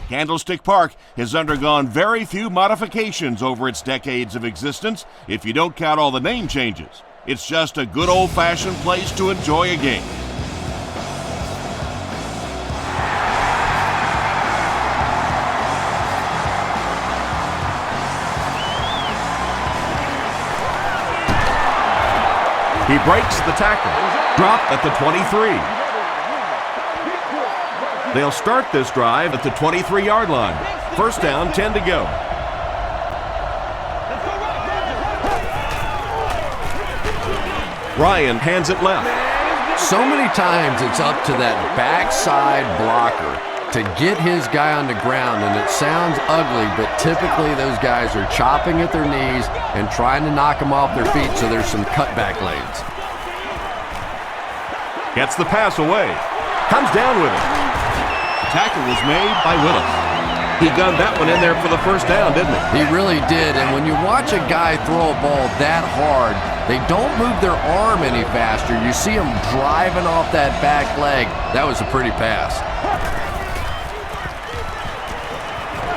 Candlestick Park has undergone very few modifications over its decades of existence, if you don't count all the name changes. It's just a good old-fashioned place to enjoy a game. He breaks the tackle. Drop at the 23. They'll start this drive at the 23-yard line. First down, 10 to go. Ryan hands it left. So many times it's up to that backside blocker to get his guy on the ground, and it sounds ugly, but typically those guys are chopping at their knees and trying to knock them off their feet, so there's some cutback lanes. Gets the pass away. Comes down with it. The tackle was made by Willis. He gunned that one in there for the first down, didn't he? He really did, and when you watch a guy throw a ball that hard, they don't move their arm any faster. You see him driving off that back leg. That was a pretty pass.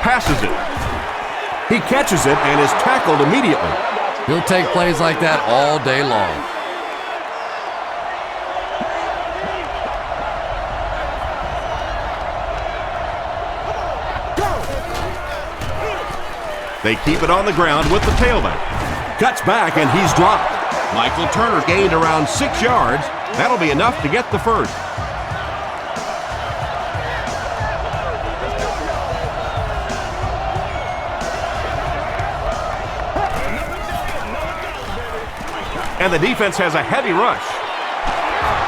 Passes it. He catches it and is tackled immediately. He'll take plays like that all day long. They keep it on the ground with the tailback. Cuts back and he's dropped. Michael Turner gained around 6 yards. That'll be enough to get the first. And the defense has a heavy rush.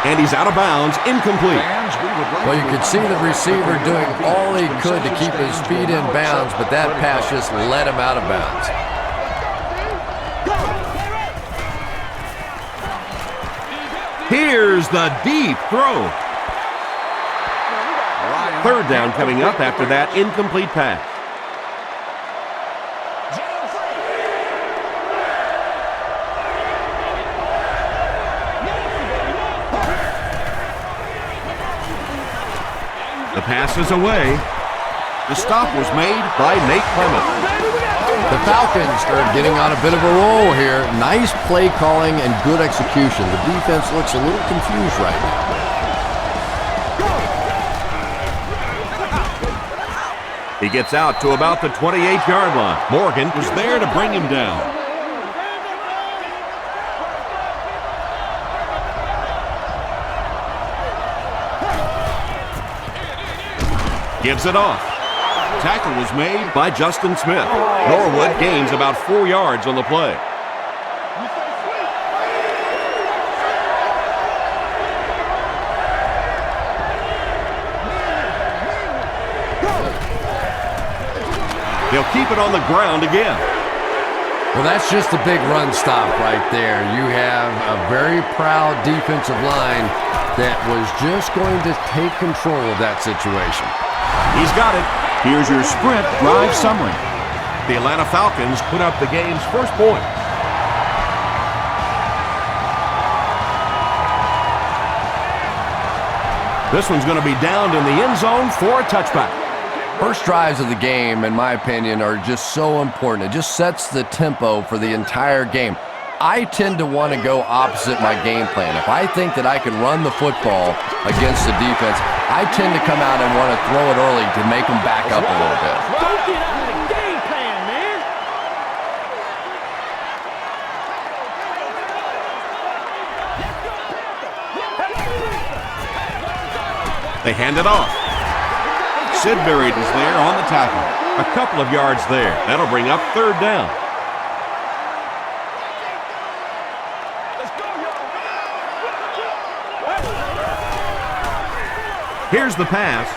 And he's out of bounds, incomplete. Well, you could see the receiver doing all he could to keep his feet in bounds, but that pass just let him out of bounds. Here's the deep throw. Third down coming up after that incomplete pass. The pass is away. The stop was made by Nate Clement. The Falcons are getting on a bit of a roll here. Nice play calling and good execution. The defense looks a little confused right now. He gets out to about the 28-yard line. Morgan was there to bring him down. Gives it off. Tackle was made by Justin Smith. Norwood gains about 4 yards on the play. They'll keep it on the ground again. Well, that's just a big run stop right there. You have a very proud defensive line that was just going to take control of that situation. He's got it. Here's your sprint drive summary. The Atlanta Falcons put up the game's first point. This one's going to be downed in the end zone for a touchback. First drives of the game, in my opinion, are just so important. It just sets the tempo for the entire game. I tend to want to go opposite my game plan. If I think that I can run the football against the defense, I tend to come out and want to throw it early to make them back up a little bit. Don't get out of the game plan, man. They hand it off. Sidbury is there on the tackle. A couple of yards there. That'll bring up third down. Here's the pass.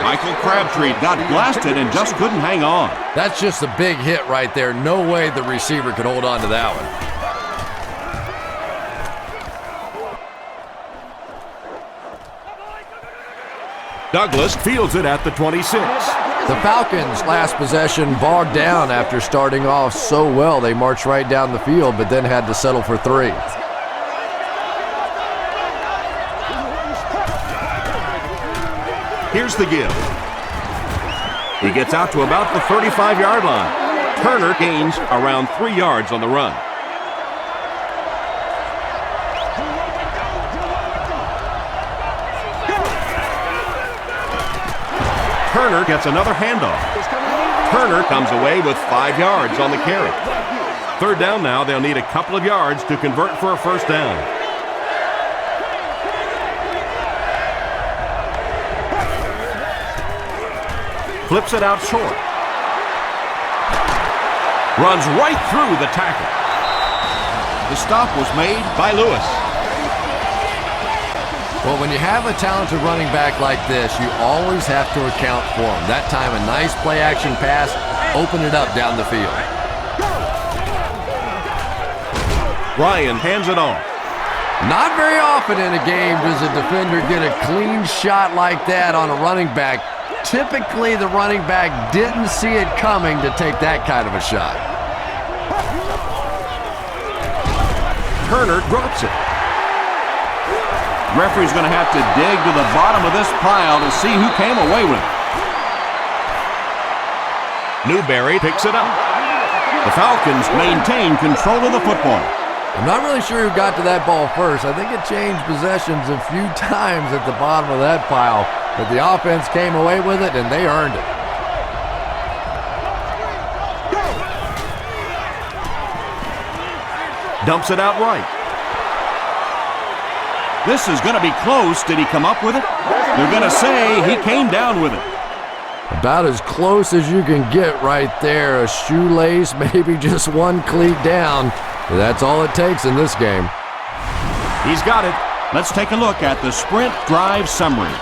Michael Crabtree got blasted and just couldn't hang on. That's just a big hit right there. No way the receiver could hold on to that one. Douglas fields it at the 26. The Falcons' last possession bogged down after starting off so well. They marched right down the field, but then had to settle for 3. Here's the give. He gets out to about the 35-yard line. Turner gains around 3 yards on the run. Turner gets another handoff. Turner comes away with 5 yards on the carry. Third down now, they'll need a couple of yards to convert for a first down. Flips it out short. Runs right through the tackle. The stop was made by Lewis. Well, when you have a talented running back like this, you always have to account for him. That time, a nice play-action pass opened it up down the field. Ryan hands it off. Not very often in a game does a defender get a clean shot like that on a running back. Typically, the running back didn't see it coming to take that kind of a shot. Turner drops it. Referee's going to have to dig to the bottom of this pile to see who came away with it. Newberry picks it up. The Falcons maintain control of the football. I'm not really sure who got to that ball first. I think it changed possessions a few times at the bottom of that pile, but the offense came away with it, and they earned it. Dumps it out right. This is going to be close. Did he come up with it? They're going to say he came down with it. About as close as you can get right there. A shoelace, maybe just one cleat down. But that's all it takes in this game. He's got it. Let's take a look at the sprint drive summary.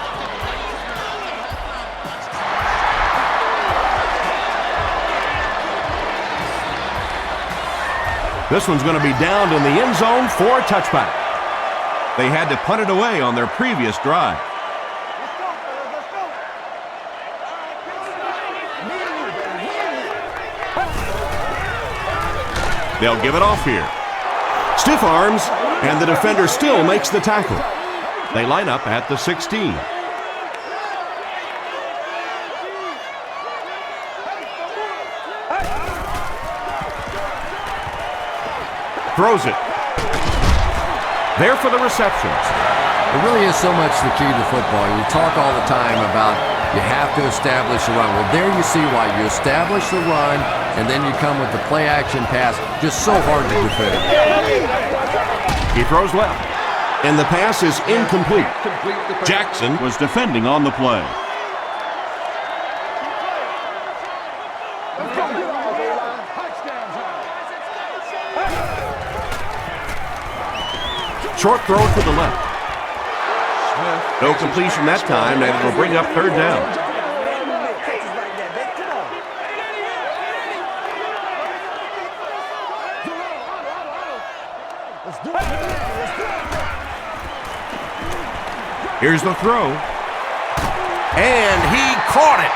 This one's going to be downed in the end zone for a touchback. They had to punt it away on their previous drive. They'll give it off here. Stiff arms, and the defender still makes the tackle. They line up at the 16. Throws it. There for the receptions. It really is so much the key to football. You talk all the time about you have to establish the run. Well, there you see why. You establish the run, and then you come with the play-action pass. Just so hard to defend. He throws left, and the pass is incomplete. Jackson was defending on the play. Short throw to the left. No completion that time, and it'll bring up third down. Here's the throw. And he caught it.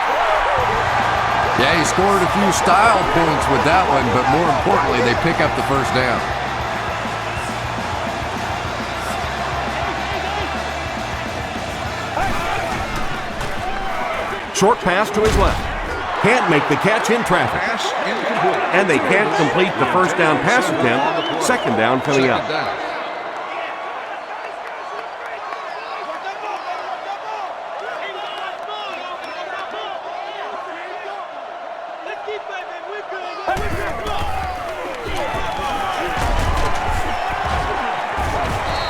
Yeah, he scored a few style points with that one, but more importantly, they pick up the first down. Short pass to his left. Can't make the catch in traffic. And they can't complete the first down pass attempt. Second down coming up.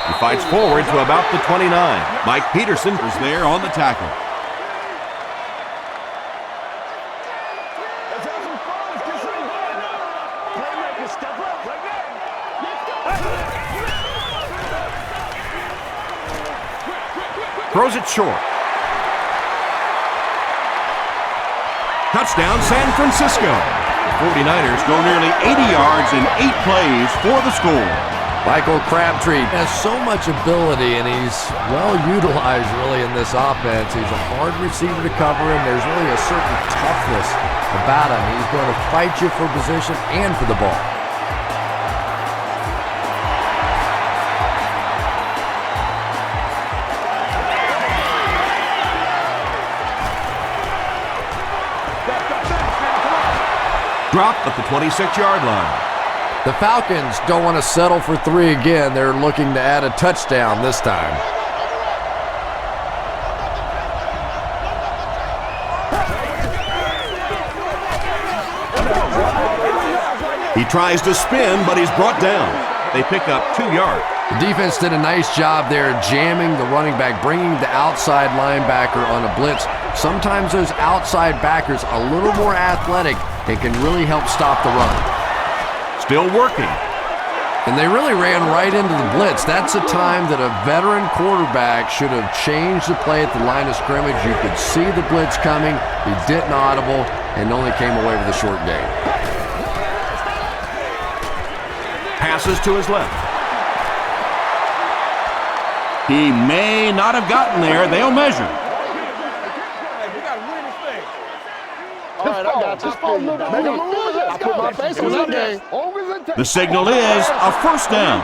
He fights forward to about the 29. Mike Peterson is there on the tackle. Throws it short. Touchdown, San Francisco. The 49ers go nearly 80 yards in 8 plays for the score. Michael Crabtree has so much ability, and he's well utilized really in this offense. He's a hard receiver to cover, and there's really a certain toughness about him. He's going to fight you for position and for the ball. dropped at the 26-yard line. The Falcons don't want to settle for 3 again. They're looking to add a touchdown this time. He tries to spin, but he's brought down. They pick up 2 yards. The defense did a nice job there jamming the running back, bringing the outside linebacker on a blitz. Sometimes those outside backers a little more athletic and can really help stop the run. Still working. And they really ran right into the blitz. That's a time that a veteran quarterback should have changed the play at the line of scrimmage. You could see the blitz coming. He didn't audible and only came away with a short gain. Passes to his left. He may not have gotten there. They'll measure. All right, I got you. I put my face on that game. The signal is a first down.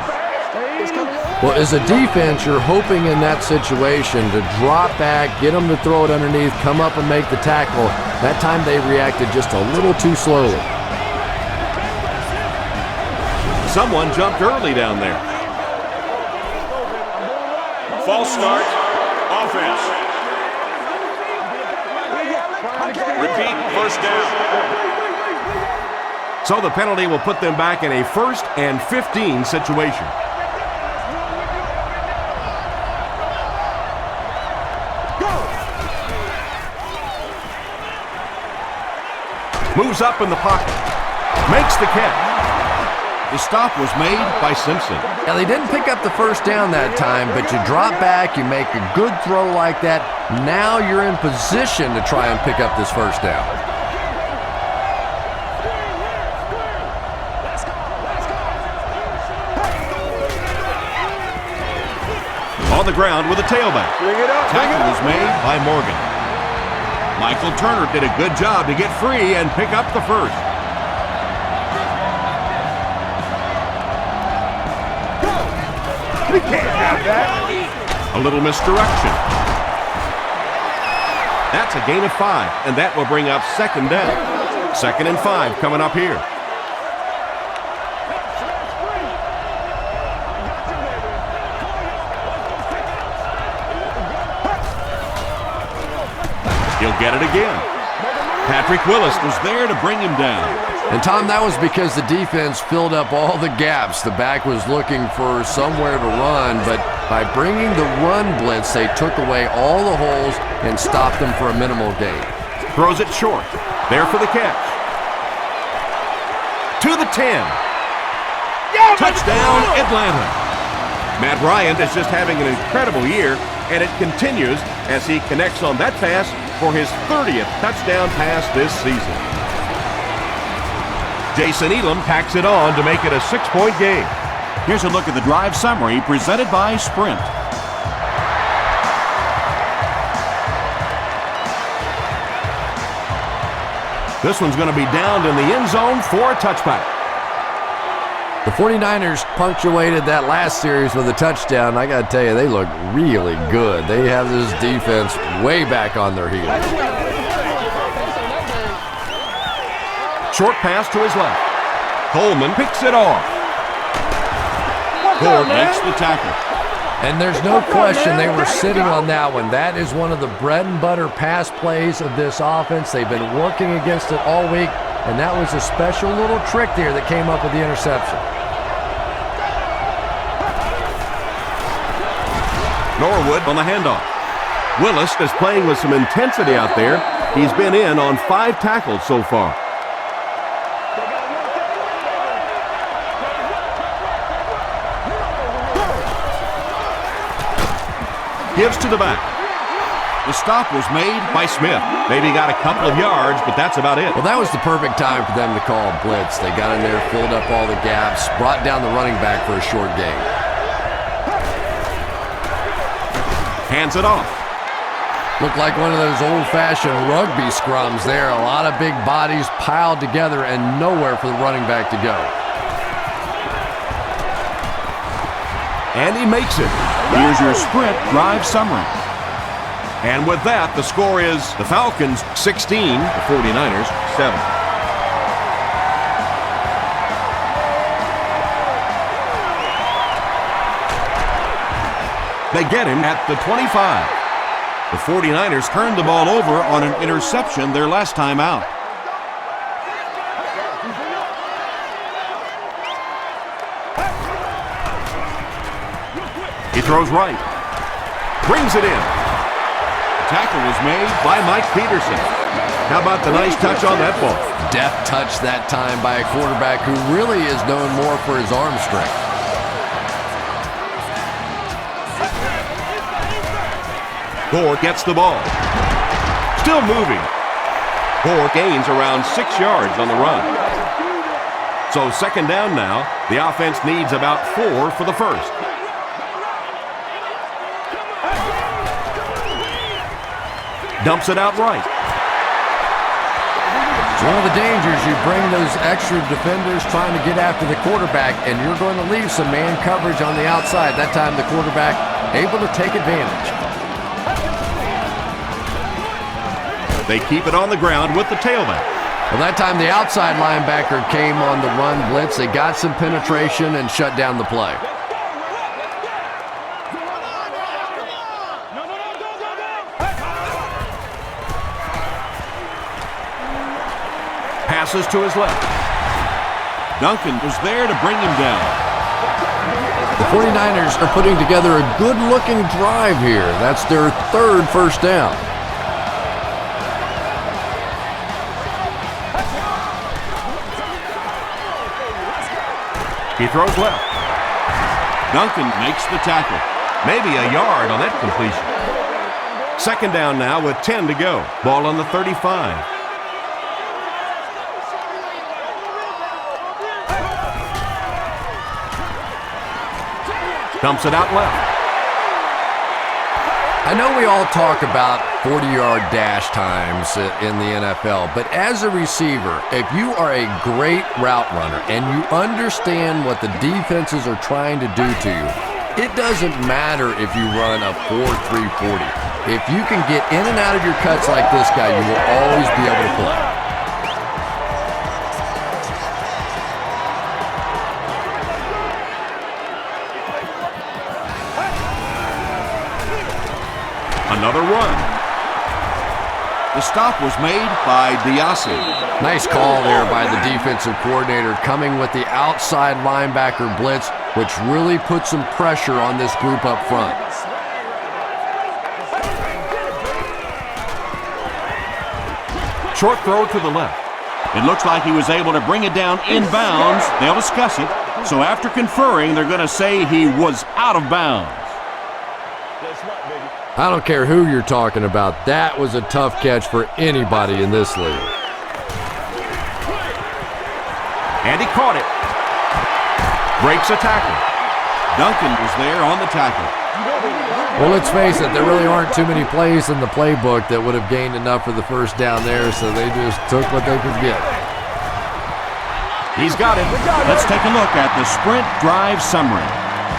Well, as a defense, you're hoping in that situation to drop back, get them to throw it underneath, come up and make the tackle. That time they reacted just a little too slowly. Someone jumped early down there. False start. Offense. Repeat, first down. So the penalty will put them back in a 1st and 15 situation. Moves up in the pocket. Makes the catch. The stop was made by Simpson. Now, they didn't pick up the first down that time, but you drop back, you make a good throw like that. Now you're in position to try and pick up this first down. On the ground with a tailback. Tackle was made by Morgan. Michael Turner did a good job to get free and pick up the first. He can't have that. A little misdirection. That's a gain of 5, and that will bring up 2nd down. 2nd and 5 coming up here. He'll get it again. Patrick Willis was there to bring him down. And, Tom, that was because the defense filled up all the gaps. The back was looking for somewhere to run, but by bringing the run blitz, they took away all the holes and stopped them for a minimal gain. Throws it short. There for the catch. To the 10. Touchdown, Atlanta. Matt Bryant is just having an incredible year, and it continues as he connects on that pass for his 30th touchdown pass this season. Jason Elam tacks it on to make it a 6-point game. Here's a look at the drive summary presented by Sprint. This one's going to be downed in the end zone for a touchback. The 49ers punctuated that last series with a touchdown. I got to tell you, they look really good. They have this defense way back on their heels. Short pass to his left. Coleman picks it off. Ford makes the tackle. And there's no question they were sitting on that one. That is one of the bread and butter pass plays of this offense. They've been working against it all week, and that was a special little trick there that came up with the interception. Norwood on the handoff. Willis is playing with some intensity out there. He's been in on 5 tackles so far. Gives to the back. The stop was made by Smith. Maybe got a couple of yards, but that's about it. Well, that was the perfect time for them to call a blitz. They got in there, filled up all the gaps, brought down the running back for a short gain. Hands it off. Looked like one of those old-fashioned rugby scrums there. A lot of big bodies piled together and nowhere for the running back to go. And he makes it. Here's your Sprint drive summary. And with that, the score is the Falcons 16, the 49ers 7. They get him at the 25. The 49ers turned the ball over on an interception their last time out. He throws right. Brings it in. The tackle was made by Mike Peterson. How about the nice touch on that ball? Deft touch that time by a quarterback who really is known more for his arm strength. Gore gets the ball. Still moving. Gore gains around 6 yards on the run. So second down now. The offense needs about 4 for the first. Dumps it out right. It's one of the dangers. You bring those extra defenders trying to get after the quarterback, and you're going to leave some man coverage on the outside. That time the quarterback able to take advantage. They keep it on the ground with the tailback. Well, that time the outside linebacker came on the run blitz. They got some penetration and shut down the play. Passes to his left. Duncan was there to bring him down. The 49ers are putting together a good-looking drive here. That's their third first down. He throws left. Duncan makes the tackle. Maybe a yard on that completion. Second down now with 10 to go. Ball on the 35. Dumps it out left. I know we all talk about 40-yard dash times in the NFL, but as a receiver, if you are a great route runner and you understand what the defenses are trying to do to you, it doesn't matter if you run a 4.340. If you can get in and out of your cuts like this guy, you will always be able to play. Another run. The stop was made by Diassi. Nice call there by the defensive coordinator, coming with the outside linebacker blitz, which really put some pressure on this group up front. Short throw to the left. It looks like he was able to bring it down inbounds. They'll discuss it. So after conferring, they're going to say he was out of bounds. I don't care who you're talking about. That was a tough catch for anybody in this league. And he caught it. Breaks a tackle. Duncan was there on the tackle. Well, let's face it, there really aren't too many plays in the playbook that would have gained enough for the first down there, so they just took what they could get. He's got it. Let's take a look at the sprint drive summary.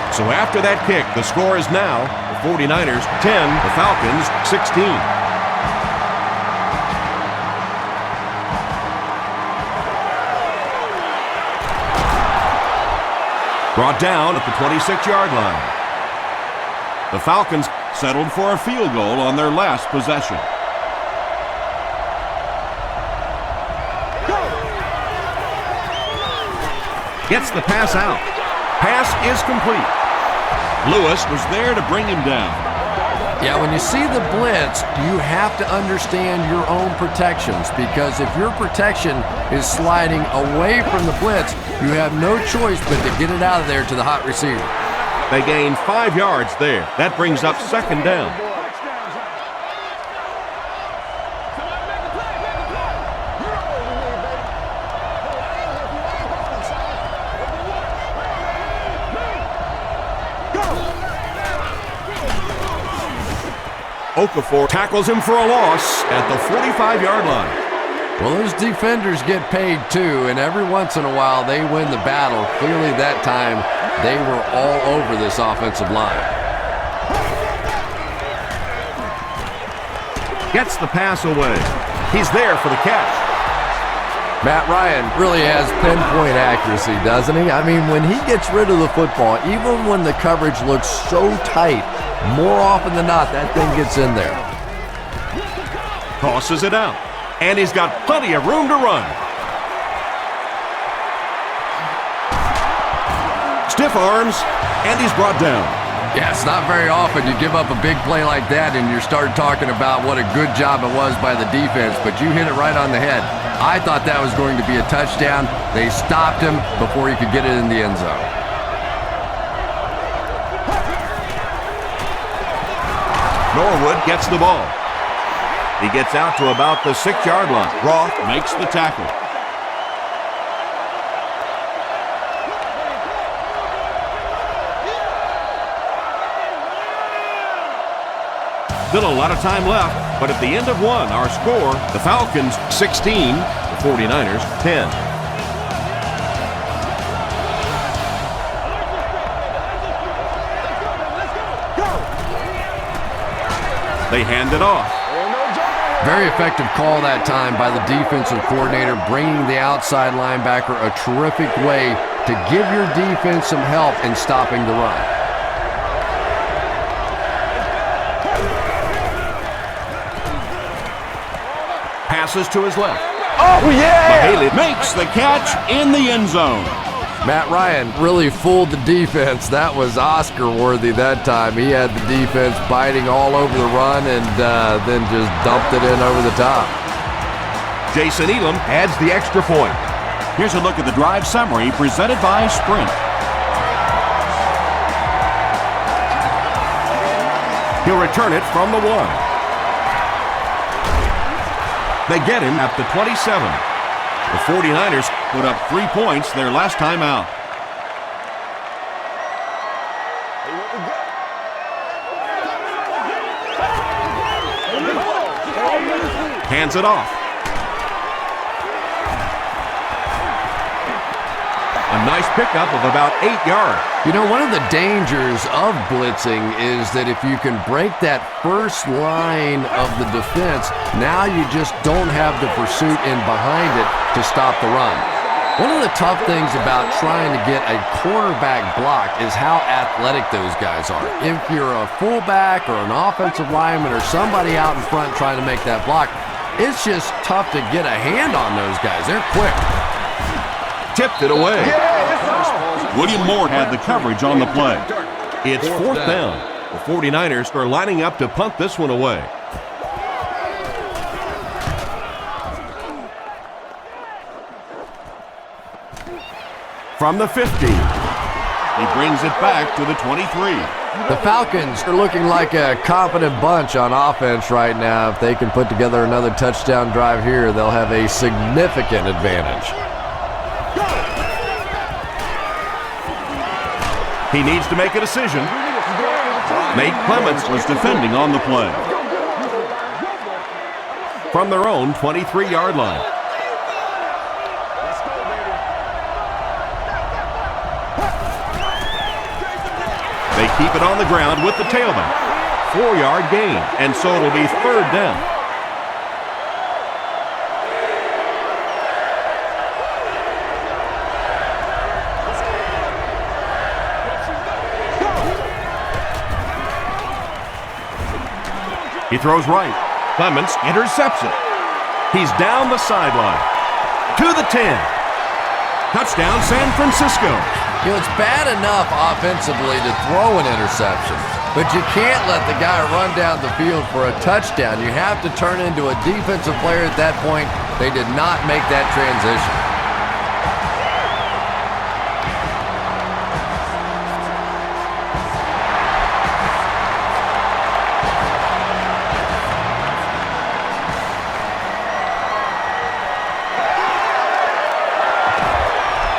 So after that kick, the score is now the 49ers 10, the Falcons 16. Brought down at the 26-yard line. The Falcons settled for a field goal on their last possession. Gets the pass out. Pass is complete. Lewis was there to bring him down. Yeah, when you see the blitz, you have to understand your own protections, because if your protection is sliding away from the blitz, you have no choice but to get it out of there to the hot receiver. They gain 5 yards there. That brings up second down. Okafor tackles him for a loss at the 45-yard line. Well, those defenders get paid too, and every once in a while they win the battle. Clearly that time they were all over this offensive line. Gets the pass away. He's there for the catch. Matt Ryan really has pinpoint accuracy, doesn't he? I mean, when he gets rid of the football, even when the coverage looks so tight, more often than not, that thing gets in there. Tosses it out, and he's got plenty of room to run. Stiff arms, and he's brought down. Yeah, it's not very often you give up a big play like that and you start talking about what a good job it was by the defense, but you hit it right on the head. I thought that was going to be a touchdown. They stopped him before he could get it in the end zone. Norwood gets the ball. He gets out to about the 6-yard line. Roth makes the tackle. Still a lot of time left, but at the end of one, our score, the Falcons 16, the 49ers 10. They hand it off. Very effective call that time by the defensive coordinator, bringing the outside linebacker a terrific way to give your defense some help in stopping the run. Passes to his left. Oh, yeah! Haley makes the catch in the end zone. Matt Ryan really fooled the defense. That was Oscar-worthy that time. He had the defense biting all over the run and then just dumped it in over the top. Jason Elam adds the extra point. Here's a look at the drive summary presented by Sprint. He'll return it from the 1. They get him at the 27. The 49ers put up 3 points their last time out. Hands it off. A nice pickup of about 8 yards. You know, one of the dangers of blitzing is that if you can break that first line of the defense, now you just don't have the pursuit in behind it to stop the run. One of the tough things about trying to get a quarterback block is how athletic those guys are. If you're a fullback or an offensive lineman or somebody out in front trying to make that block, it's just tough to get a hand on those guys. They're quick. Tipped it away. William Moore had the coverage on the play. It's 4th down. The 49ers are lining up to punt this one away. From the 50. He brings it back to the 23. The Falcons are looking like a confident bunch on offense right now. If they can put together another touchdown drive here, they'll have a significant advantage. He needs to make a decision. Nate Clements was defending on the play. From their own 23-yard line. They keep it on the ground with the tailback. 4-yard gain, and so it'll be 3rd down. He throws right. Clements intercepts it. He's down the sideline. To the 10. Touchdown, San Francisco. You know, it's bad enough offensively to throw an interception, but you can't let the guy run down the field for a touchdown. You have to turn into a defensive player at that point. They did not make that transition.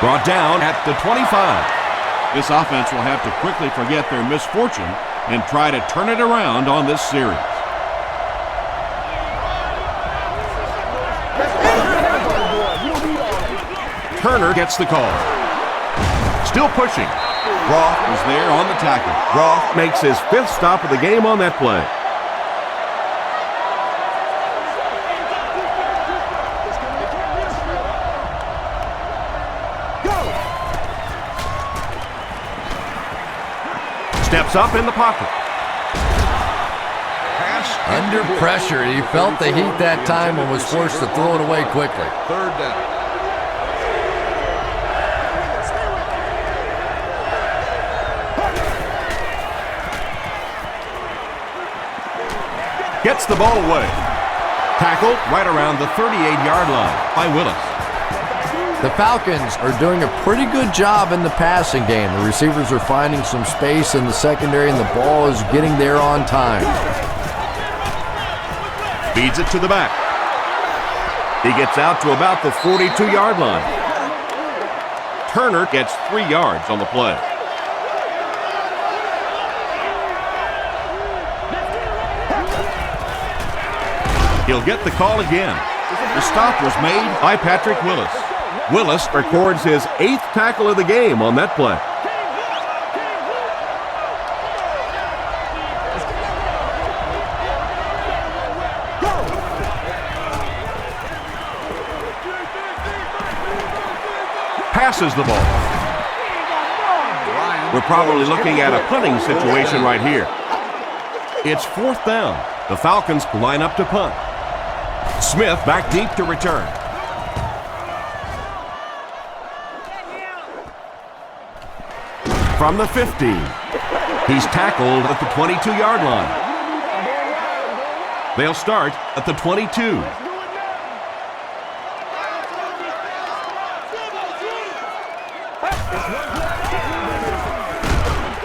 Brought down at the 25. This offense will have to quickly forget their misfortune and try to turn it around on this series. Turner gets the call. Still pushing. Roth is there on the tackle. Roth makes his 5th stop of the game on that play. Steps up in the pocket. Under pressure, he felt the heat that time and was forced to throw it away quickly. Third down. Gets the ball away. Tackled right around the 38-yard line by Willis. The Falcons are doing a pretty good job in the passing game. The receivers are finding some space in the secondary, and the ball is getting there on time. Feeds it to the back. He gets out to about the 42-yard line. Turner gets 3 yards on the play. He'll get the call again. The stop was made by Patrick Willis. Willis records his 8th tackle of the game on that play. Passes the ball. We're probably looking at a punting situation right here. It's 4th down. The Falcons line up to punt. Smith back deep to return. From the 15. He's tackled at the 22-yard line. They'll start at the 22.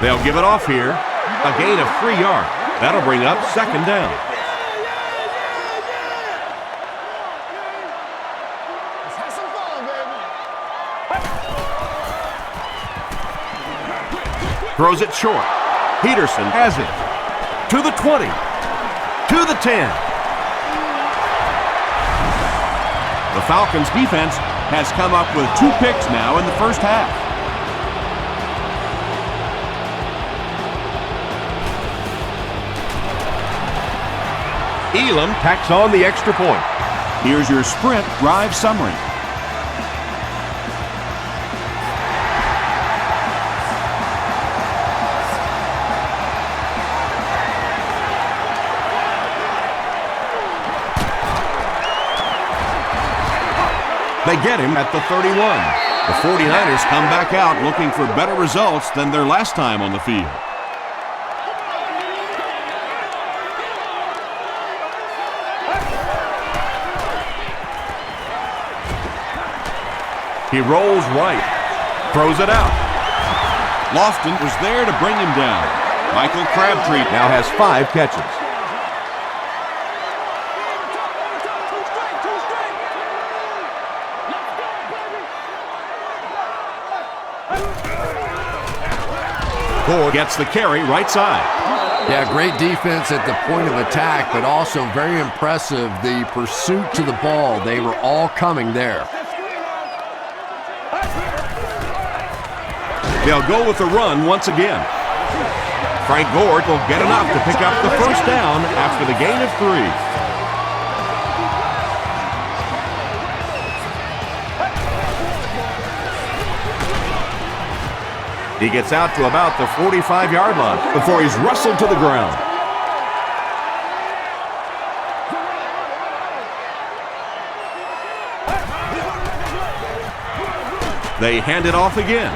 They'll give it off here. A gain of 3 yards. That'll bring up 2nd down. Throws it short. Peterson has it. To the 20. To the 10. The Falcons defense has come up with 2 picks now in the first half. Elam tacks on the extra point. Here's your sprint drive summary. They get him at the 31. The 49ers come back out looking for better results than their last time on the field. He rolls right. Throws it out. Lofton was there to bring him down. Michael Crabtree Now has 5 catches. Gore gets the carry right side. Yeah, great defense at the point of attack, but also very impressive the pursuit to the ball. They were all coming there. They'll go with the run once again. Frank Gore will get enough to pick up the first down after the gain of 3. He gets out to about the 45-yard line before he's wrestled to the ground. They hand it off again.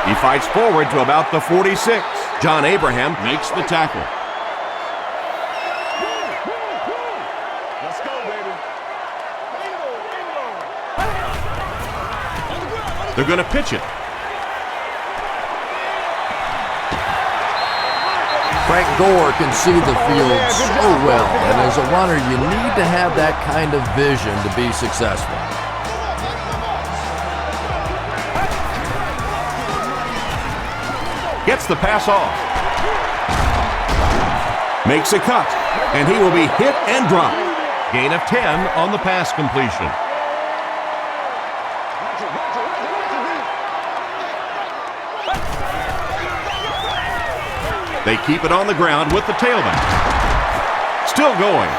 He fights forward to about the 46. John Abraham makes the tackle. Let's go, baby. They're going to pitch it. Frank Gore can see the field so well, and as a runner, you need to have that kind of vision to be successful. Gets the pass off. Makes a cut, and he will be hit and dropped. Gain of 10 on the pass completion. They keep it on the ground with the tailback. Still going.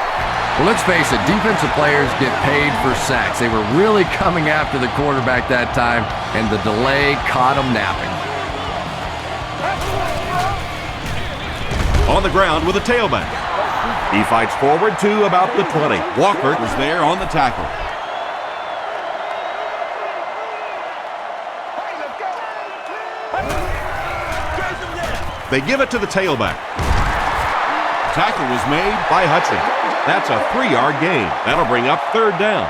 Well, let's face it, defensive players get paid for sacks. They were really coming after the quarterback that time, and the delay caught them napping. On the ground with a tailback. He fights forward to about the 20. Walker was there on the tackle. They give it to the tailback. Tackle was made By Hudson. That's a 3-yard gain. That'll bring up 3rd down.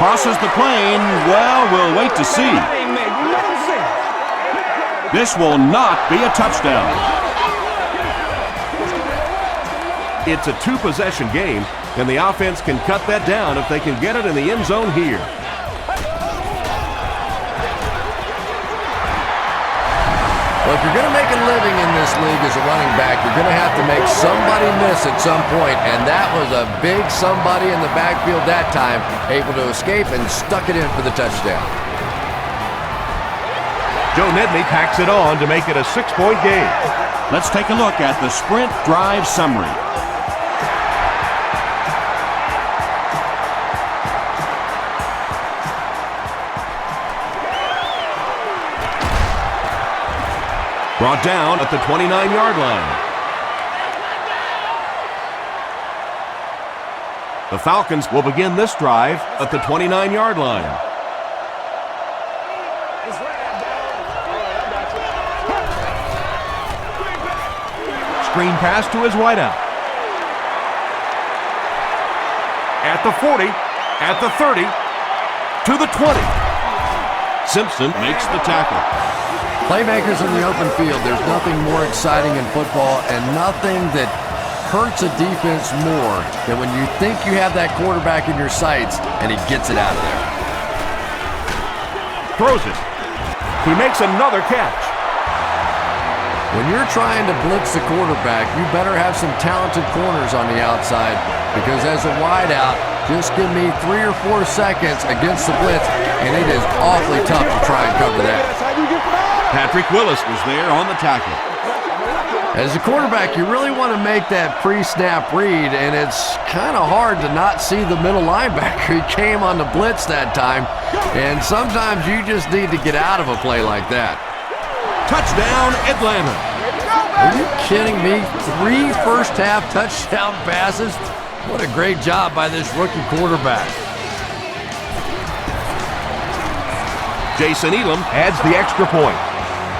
crosses the plane. Well, we'll wait to see. This will not be a touchdown. It's a 2-possession game, and the offense can cut that down if they can get it in the end zone here. Well, if you're going to make a living in this league as a running back, you're going to have to make somebody miss at some point, and that was a big somebody in the backfield that time, able to escape and stuck it in for the touchdown. Joe Nedney packs it on to make it a 6-point game. Let's take a look at the sprint drive summary. Brought down at the 29-yard line. The Falcons will begin this drive at the 29-yard line. Screen pass to his wideout. At the 40, at the 30, to the 20. Simpson makes the tackle. Playmakers in the open field, there's nothing more exciting in football and nothing that hurts a defense more than when you think you have that quarterback in your sights and he gets it out of there. Throws it. He makes another catch. When you're trying to blitz the quarterback, you better have some talented corners on the outside, because as a wideout, just give me 3 or 4 seconds against the blitz, and it is awfully tough to try and cover that. Patrick Willis was there on the tackle. As a quarterback, you really want to make that pre-snap read, and it's kind of hard to not see the middle linebacker. He came on the blitz that time, and sometimes you just need to get out of a play like that. Touchdown, Atlanta. Are you kidding me? 3 first-half touchdown passes? What a great job by this rookie quarterback. Jason Elam adds the extra point.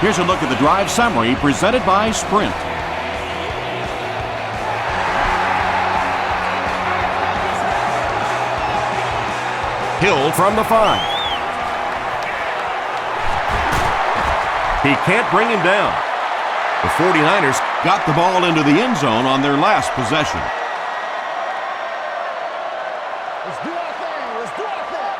Here's a look at the drive summary presented by Sprint. Hill from the 5. He can't bring him down. The 49ers Got the ball into the end zone on their last possession. Let's do our thing. Let's do our thing.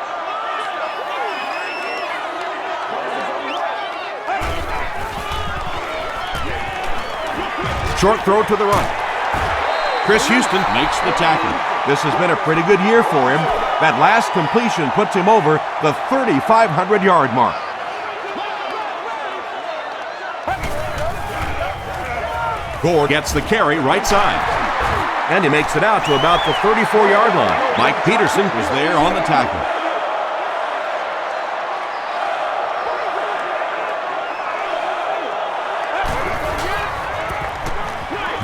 short throw to the right. Chris Houston Makes the tackle. This has been a pretty good year for him. That last completion puts him over the 3,500-yard mark. Gore gets the carry right side. And he makes it out to about the 34-yard line. Mike Peterson was there on the tackle.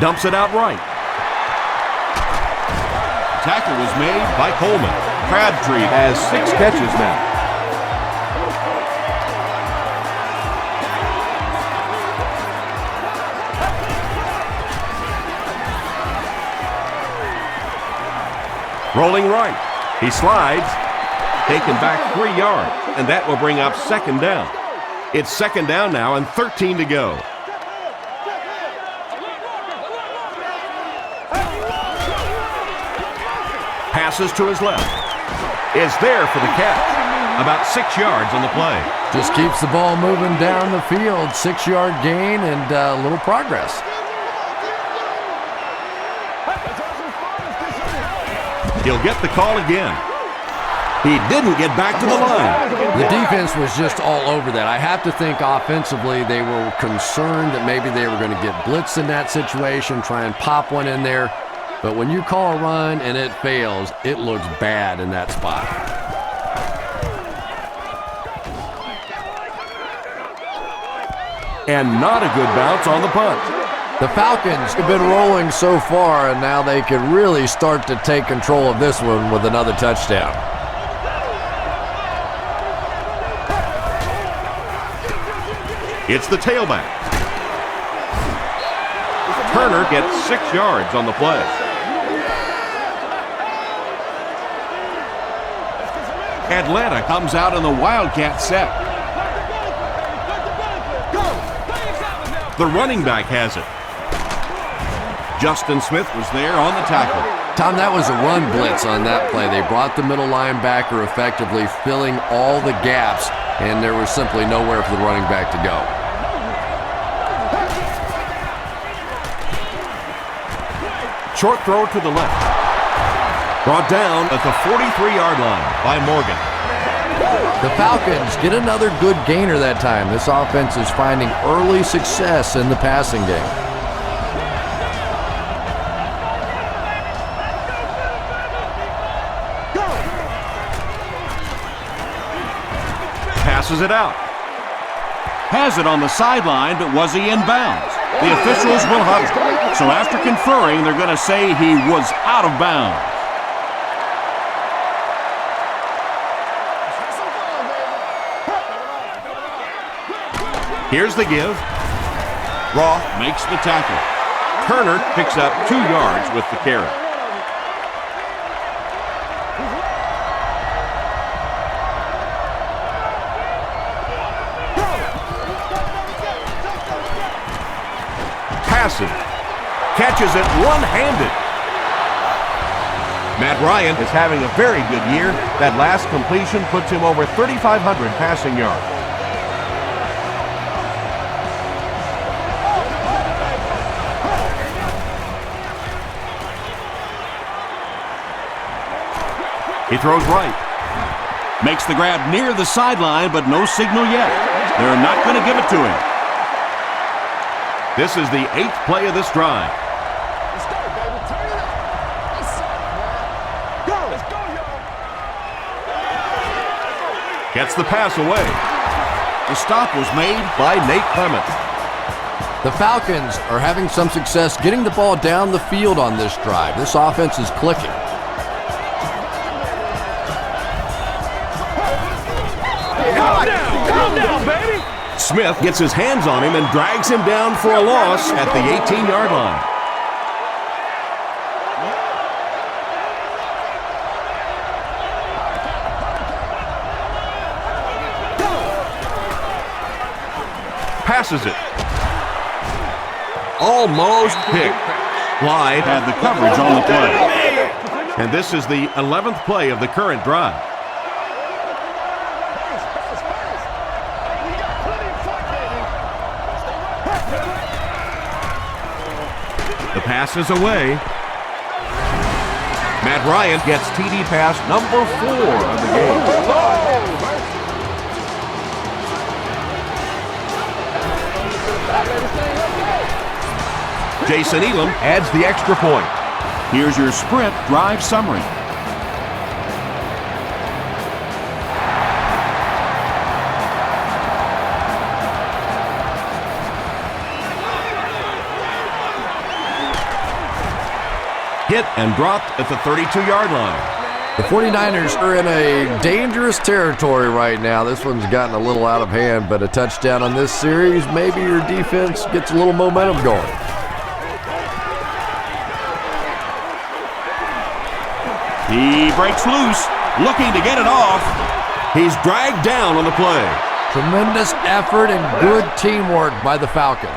Dumps it out right. Tackle was made By Coleman. Crabtree has 6 catches now. Rolling right. He slides. Taken back 3 yards. And that will bring up 2nd down. It's 2nd down now and 13 to go. Passes to his left. Is there for the catch. About 6 yards on the play. Just keeps the ball moving down the field. 6-yard gain and a little progress. He'll get the call again. He didn't get back to the line. The defense was just all over that. I have to think offensively they were concerned that maybe they were going to get blitzed in that situation, try and pop one in there. But when you call a run and it fails, it looks bad in that spot. And not a good bounce on the punt. The Falcons have been rolling so far, and now they can really start to take control of this one with another touchdown. It's the tailback. Turner gets 6 yards on the play. Atlanta comes out in the Wildcat set. The running back has it. Justin Smith was there on the tackle. Tom, that was a run blitz on that play. They brought the middle linebacker effectively, filling all the gaps, and there was simply nowhere for the running back to go. Short throw to the left. Brought down at the 43-yard line by Morgan. The Falcons get another good gainer that time. This offense is finding early success in the passing game. Passes it out. Has it on the sideline, but was he in bounds? The officials will huddle. So after conferring, they're going to say he was out of bounds. Here's the give. Roth Makes the tackle. Turner picks up 2 yards with the carry. Passing. Catches it one-handed. Matt Ryan is having a very good year. That last completion puts him over 3,500 passing yards. He throws right. Makes the grab near the sideline, but no signal yet. They're not going to give it to him. This is the 8th play of this drive. Let's go, baby. Turn it up. Let's go. Let's go, y'all. Gets the pass away The stop was made. by Nate Clements. The Falcons are having some success getting the ball down the field on this drive. This offense is clicking. Calm down, baby. Smith gets his hands on him and drags him down for a loss at the 18-yard line. Passes it. Almost picked. Clyde Had the coverage on the play. and this is the 11th play of the current drive. The pass is away. Matt Ryan gets TD pass number 4 of the game. Jason Elam adds the extra point. Here's your sprint drive summary. Hit and dropped at the 32-yard line. The 49ers are in a dangerous territory right now. This one's gotten a little out of hand, but a touchdown on this series, maybe your defense gets a little momentum going. He breaks loose, looking to get it off. He's dragged down on the play. Tremendous effort and good teamwork by the Falcons.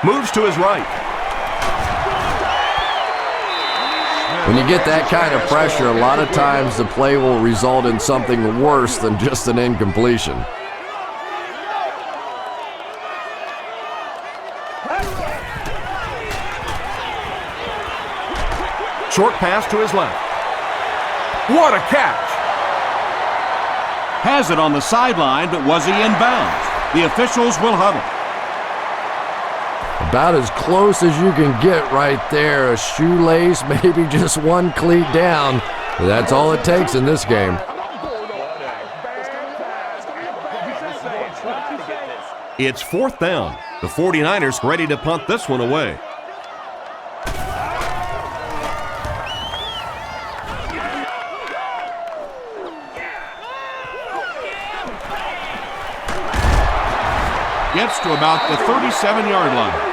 Moves to his right. When you get that kind of pressure, a lot of times the play will result in something worse than just an incompletion. Short pass to his left. What a catch! Has it on the sideline, but was he in bounds? The officials will huddle. About as close as you can get right there. A shoelace, maybe just one cleat down. But that's all it takes in this game. It's 4th down. The 49ers ready to punt this one away. Gets to about the 37-yard line.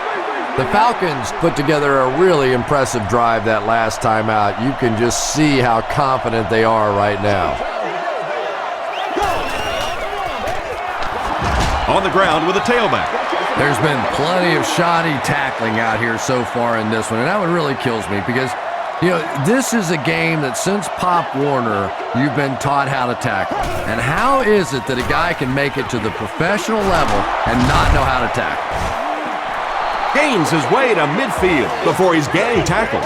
The Falcons put together a really impressive drive that last time out. You can just see how confident they are right now. On the ground with a tailback. There's been plenty of shoddy tackling out here so far in this one, and that one really kills me because, you know, this is a game that since Pop Warner, you've been taught how to tackle. And how is it that a guy can make it to the professional level and not know how to tackle? Gains his way to midfield before he's gang tackled.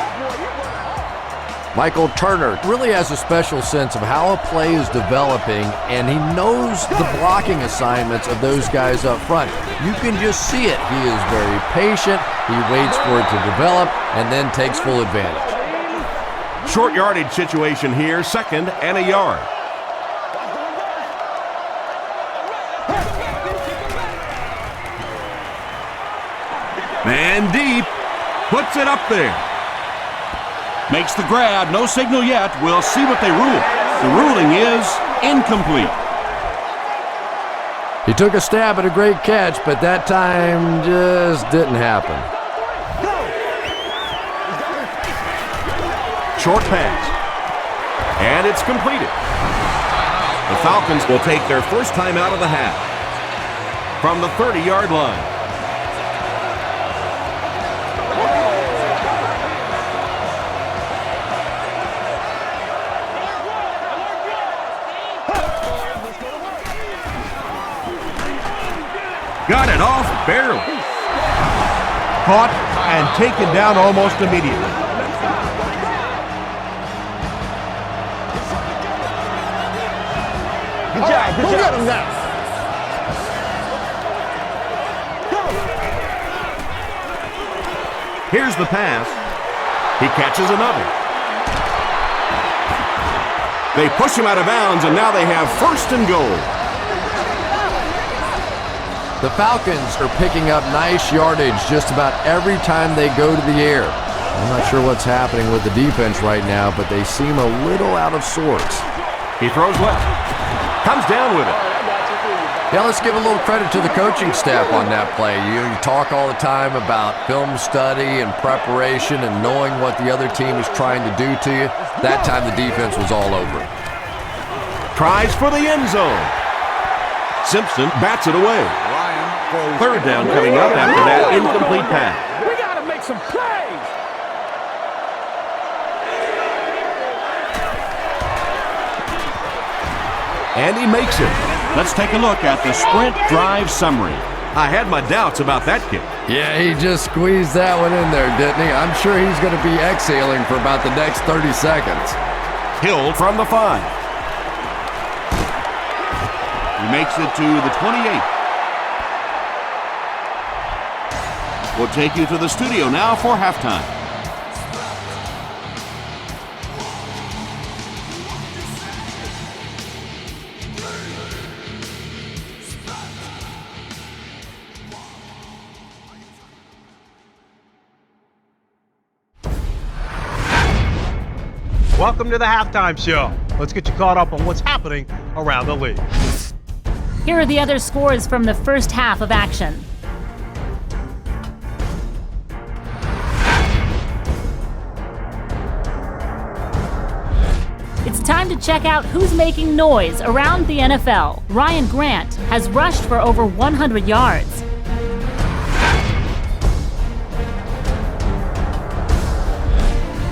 Michael Turner really has a special sense of how a play is developing, and he knows the blocking assignments of those guys up front. You can just see it. He is very patient. He waits for it to develop and then takes full advantage. Short yardage situation here, 2nd and a yard. Man deep, puts it up there. Makes the grab, no signal yet. We'll see what they rule. The ruling is incomplete. He took a stab at a great catch, but that time just didn't happen. Short pass. And it's completed. The Falcons will take their first time out of the half from the 30-yard line. Got it off barely. Caught and taken down almost immediately. Good job. Go get him now. Here's the pass. He catches another. They push him out of bounds, and now they have 1st and goal. The Falcons are picking up nice yardage just about every time they go to the air. I'm not sure what's happening with the defense right now, but they seem a little out of sorts. He throws left. Comes down with it. Yeah, let's give a little credit to the coaching staff on that play. You talk all the time about film study and preparation and knowing what the other team is trying to do to you. That time the defense was all over it. Tries for the end zone. Simpson bats it away. 3rd down coming up after that incomplete pass. We gotta make some plays. And he makes it. Let's take a look at the sprint drive summary. I had my doubts about that kick. Yeah, he just squeezed that one in there, didn't he? I'm sure he's going to be exhaling for about the next 30 seconds. Hill from the 5. He makes it to the 28. We'll take you to the studio now for halftime. Welcome to the halftime show. Let's get you caught up on what's happening around the league. Here are the other scores from the first half of action. It's time to check out who's making noise around the NFL. Ryan Grant has rushed for over 100 yards.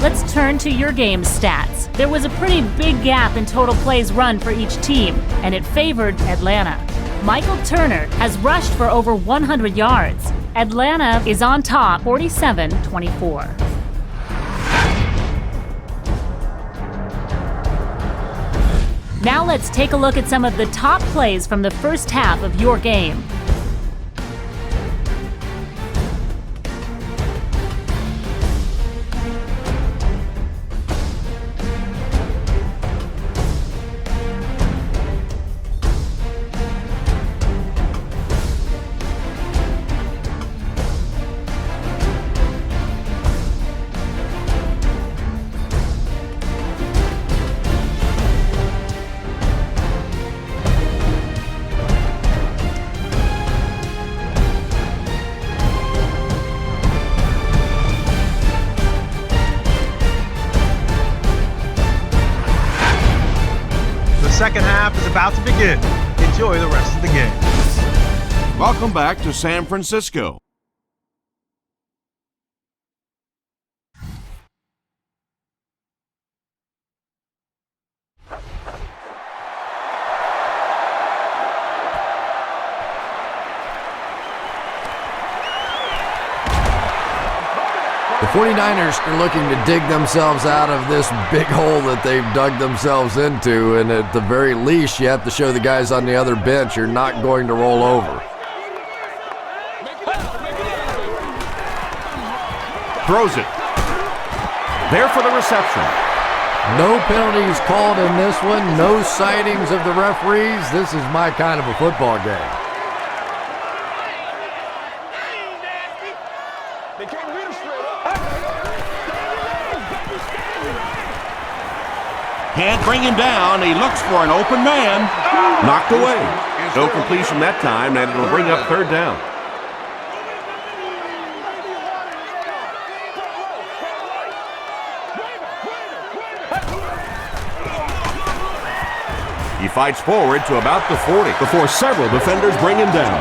Let's turn to your game's stats. There was a pretty big gap in total plays run for each team, and it favored Atlanta. Michael Turner has rushed for over 100 yards. Atlanta is on top, 47-24. Now let's take a look at some of the top plays from the first half of your game. Second half is about to begin. Enjoy the rest of the game. Welcome back to San Francisco. The 49ers are looking to dig themselves out of this big hole that they've dug themselves into, and at the very least, you have to show the guys on the other bench you're not going to roll over. Throws it. There for the reception. No penalties called in this one, no sightings of the referees. This is my kind of a football game. Can't bring him down. He looks for an open man. Knocked away. No completion that time, and it'll bring up third down. He fights forward to about the 40 before several defenders bring him down.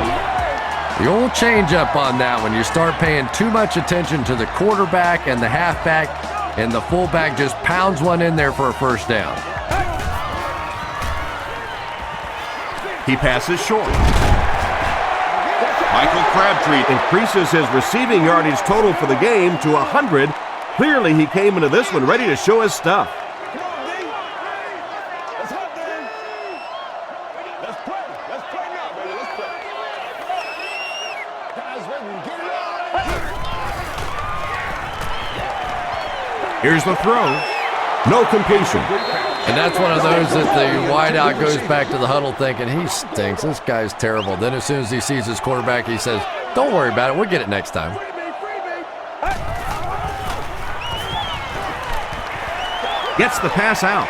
The old change up on that one, you start paying too much attention to the quarterback and the halfback, and the fullback just pounds one in there for a first down. He passes short. Michael Crabtree Increases his receiving yardage total for the game to 100. Clearly, he came into this one ready to show his stuff. Here's the throw. No completion. And that's one of those that the wideout goes back to the huddle thinking, he stinks, this guy's terrible. Then as soon as he sees his quarterback, he says, don't worry about it, we'll get it next time. Gets the pass out.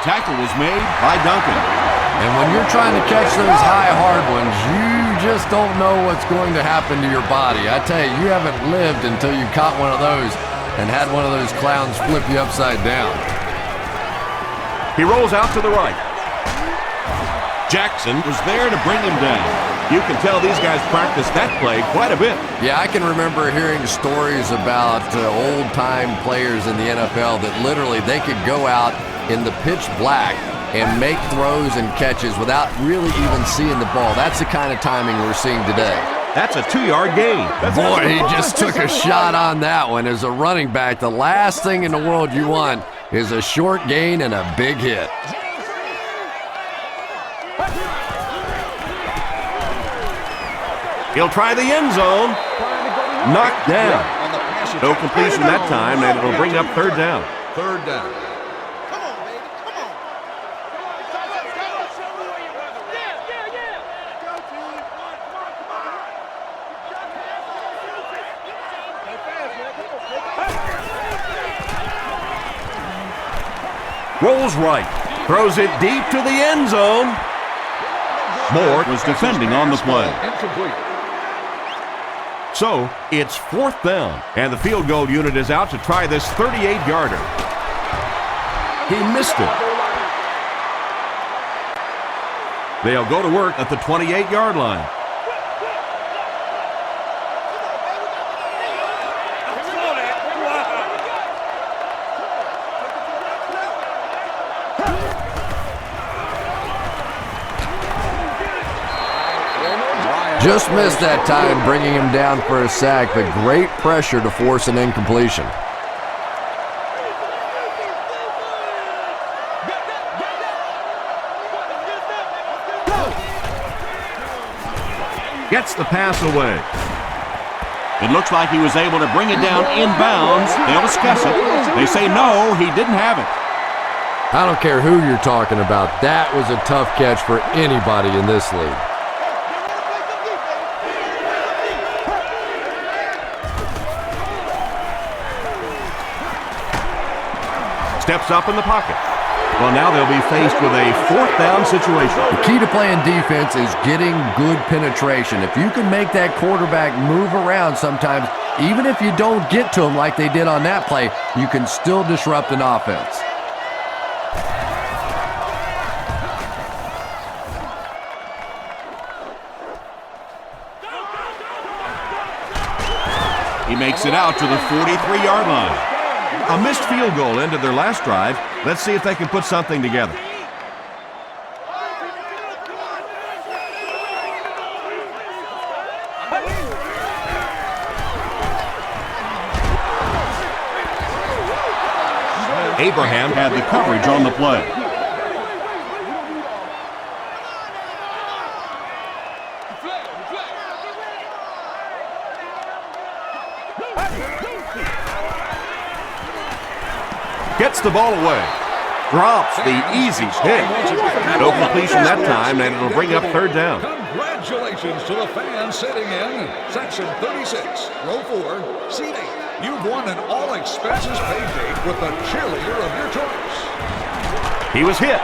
tackle was made by Duncan. And when you're trying to catch those high, hard ones, you just don't know what's going to happen to your body. I tell you, you haven't lived until you caught one of those and had one of those clowns flip you upside down. He rolls out to the right. Jackson was there to bring him down. You can tell these guys practice that play quite a bit. Yeah, I can remember hearing stories about old-time players in the NFL that literally they could go out in the pitch black and make throws and catches without really even seeing the ball. That's the kind of timing we're seeing today. That's a 2-yard gain. Boy, he just took a shot on that one. As a running back, the last thing in the world you want is a short gain and a big hit. He'll try the end zone. Knocked down. No completion that time, and it'll bring up third down. Third down. Rolls right. Throws it deep to the end zone. Moore was defending on the play. So, it's fourth down, and the field goal unit is out to try this 38-yarder. He missed it. They'll go to work at the 28-yard line. Just missed that time, bringing him down for a sack, but great pressure to force an incompletion. Gets the pass away. It looks like he was able to bring it down inbounds. They'll discuss it. They say no, he didn't have it. I don't care who you're talking about. That was a tough catch for anybody in this league. Steps up in the pocket. Well, now they'll be faced with a 4th down situation. The key to playing defense is getting good penetration. If you can make that quarterback move around sometimes, even if you don't get to him like they did on that play, you can still disrupt an offense. He makes it out to the 43-yard line. A missed field goal ended their last drive. Let's see if they can put something together. Abraham had the coverage on the play. Gets the ball away. Drops the easy pick. No completion that time, and it'll bring up 3rd down. Congratulations to the fans sitting in section 36, row 4, seat 8. You've won an all-expenses paid date with the cheerleader of your choice. He was hit.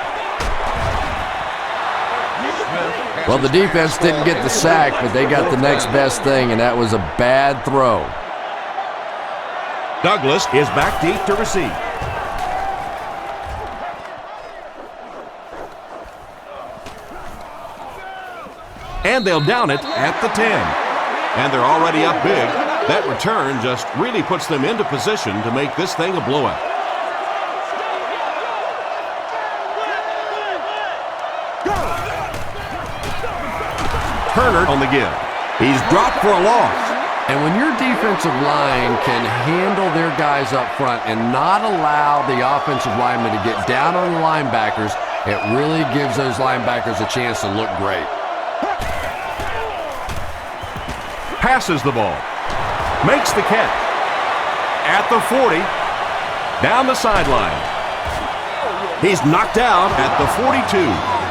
Well, the defense didn't get the sack, but they got the next best thing, and that was a bad throw. Douglas is back deep to receive. And they'll down it at the 10. And they're already up big. That return just really puts them into position to make this thing a blowout. Turner on the give. He's dropped for a loss. And when your defensive line can handle their guys up front and not allow the offensive linemen to get down on the linebackers, it really gives those linebackers a chance to look great. Passes the ball. Makes the catch. At the 40. Down the sideline. He's knocked out at the 42.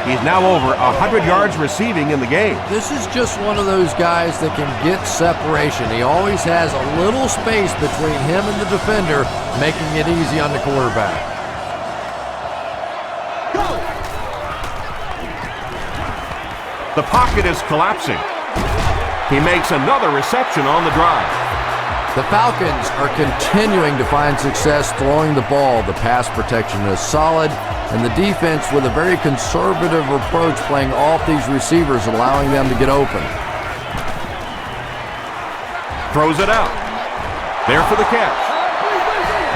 He's now over 100 yards receiving in the game. This is just one of those guys that can get separation. He always has a little space between him and the defender, making it easy on the quarterback. The pocket is collapsing. He makes another reception on the drive. The Falcons are continuing to find success throwing the ball. The pass protection is solid, and the defense with a very conservative approach playing off these receivers, allowing them to get open. Throws it out. There for the catch.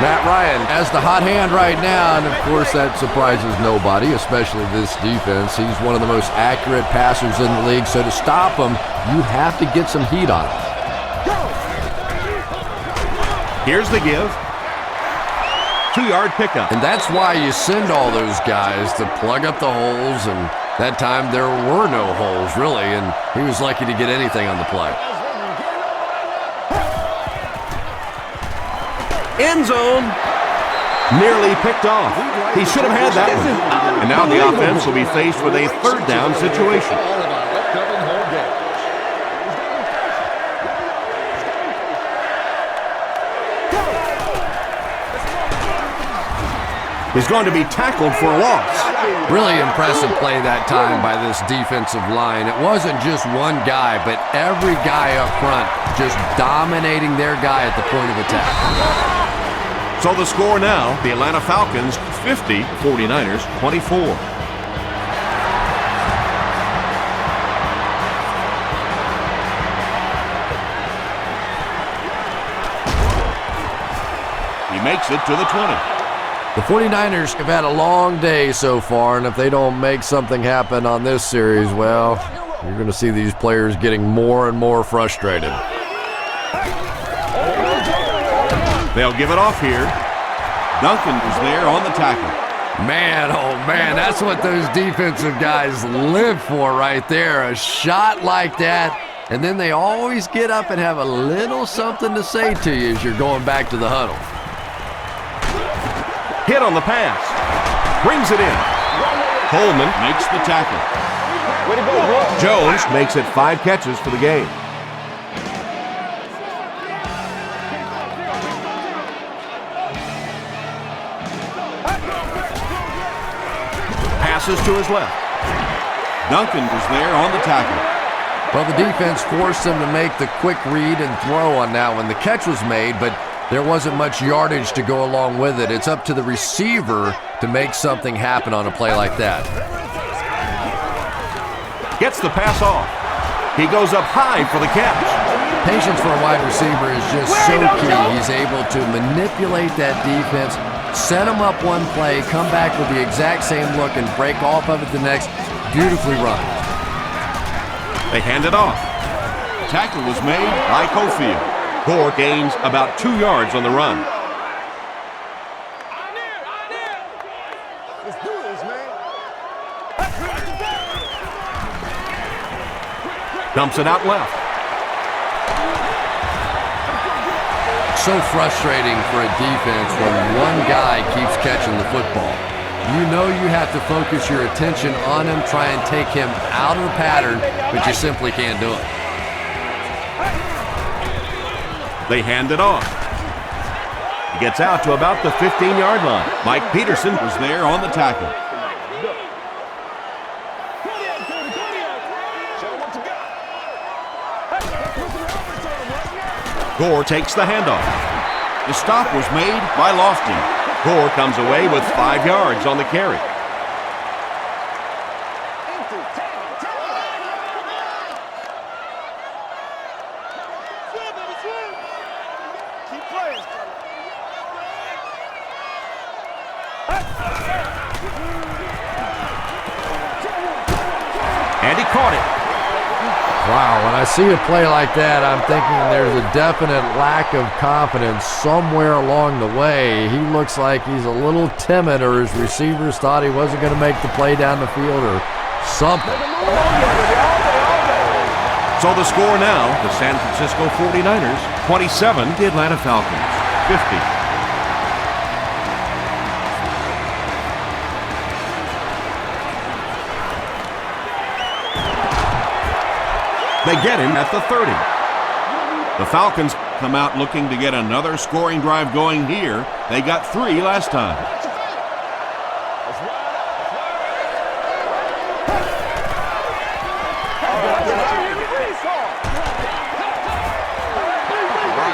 Matt Ryan has the hot hand right now, and of course that surprises nobody, especially this defense. He's one of the most accurate passers in the league, so to stop him, you have to get some heat on him. Here's the give. 2-yard pickup. And that's why you send all those guys to plug up the holes, and that time there were no holes, really, and he was lucky to get anything on the play. End zone. Nearly picked off. He should have had that one. And now the offense will be faced with a 3rd down situation. He's going to be tackled for a loss. Really impressive play that time by this defensive line. It wasn't just one guy, but every guy up front just dominating their guy at the point of attack. So the score now, the Atlanta Falcons 50, 49ers 24. He makes it to the 20. The 49ers have had a long day so far, and if they don't make something happen on this series, well, you're going to see these players getting more and more frustrated. They'll give it off here. Duncan was there on the tackle. Man, oh man, that's what those defensive guys live for right there. A shot like that, And then they always get up and have a little something to say to you as you're going back to the huddle. Hit on the pass. Brings it in. Coleman Makes the tackle. Jones makes it 5 catches for the game. Passes to his left. Duncan was there on the tackle. Well, the defense forced them to make the quick read and throw on that one. The catch was made, but there wasn't much yardage to go along with it. It's up to the receiver to make something happen on a play like that. Gets the pass off. He goes up high for the catch. Patience for a wide receiver is just so key. He's able to manipulate that defense, set them up one play, come back with the exact same look, and break off of it the next. Beautifully run. They hand it off. Tackle was made by Cofield. Gore gains about 2 yards on the run. Let's do this, man. Dumps it out left. So frustrating for a defense when one guy keeps catching the football. You know you have to focus your attention on him, try and take him out of the pattern, but you simply can't do it. They hand it off. He gets out to about the 15-yard line. Mike Peterson Was there on the tackle. Gore takes the handoff. The stop was made by Lofton. Gore comes away with 5 yards on the carry. And he caught it. Wow, when I see a play like that, I'm thinking there's a definite lack of confidence somewhere along the way. He looks like he's a little timid, or his receivers thought he wasn't going to make the play down the field or something. So the score now, the San Francisco 49ers 27, the Atlanta Falcons 50. They get him at the 30. The Falcons Come out looking to get another scoring drive going here. They got 3 last time.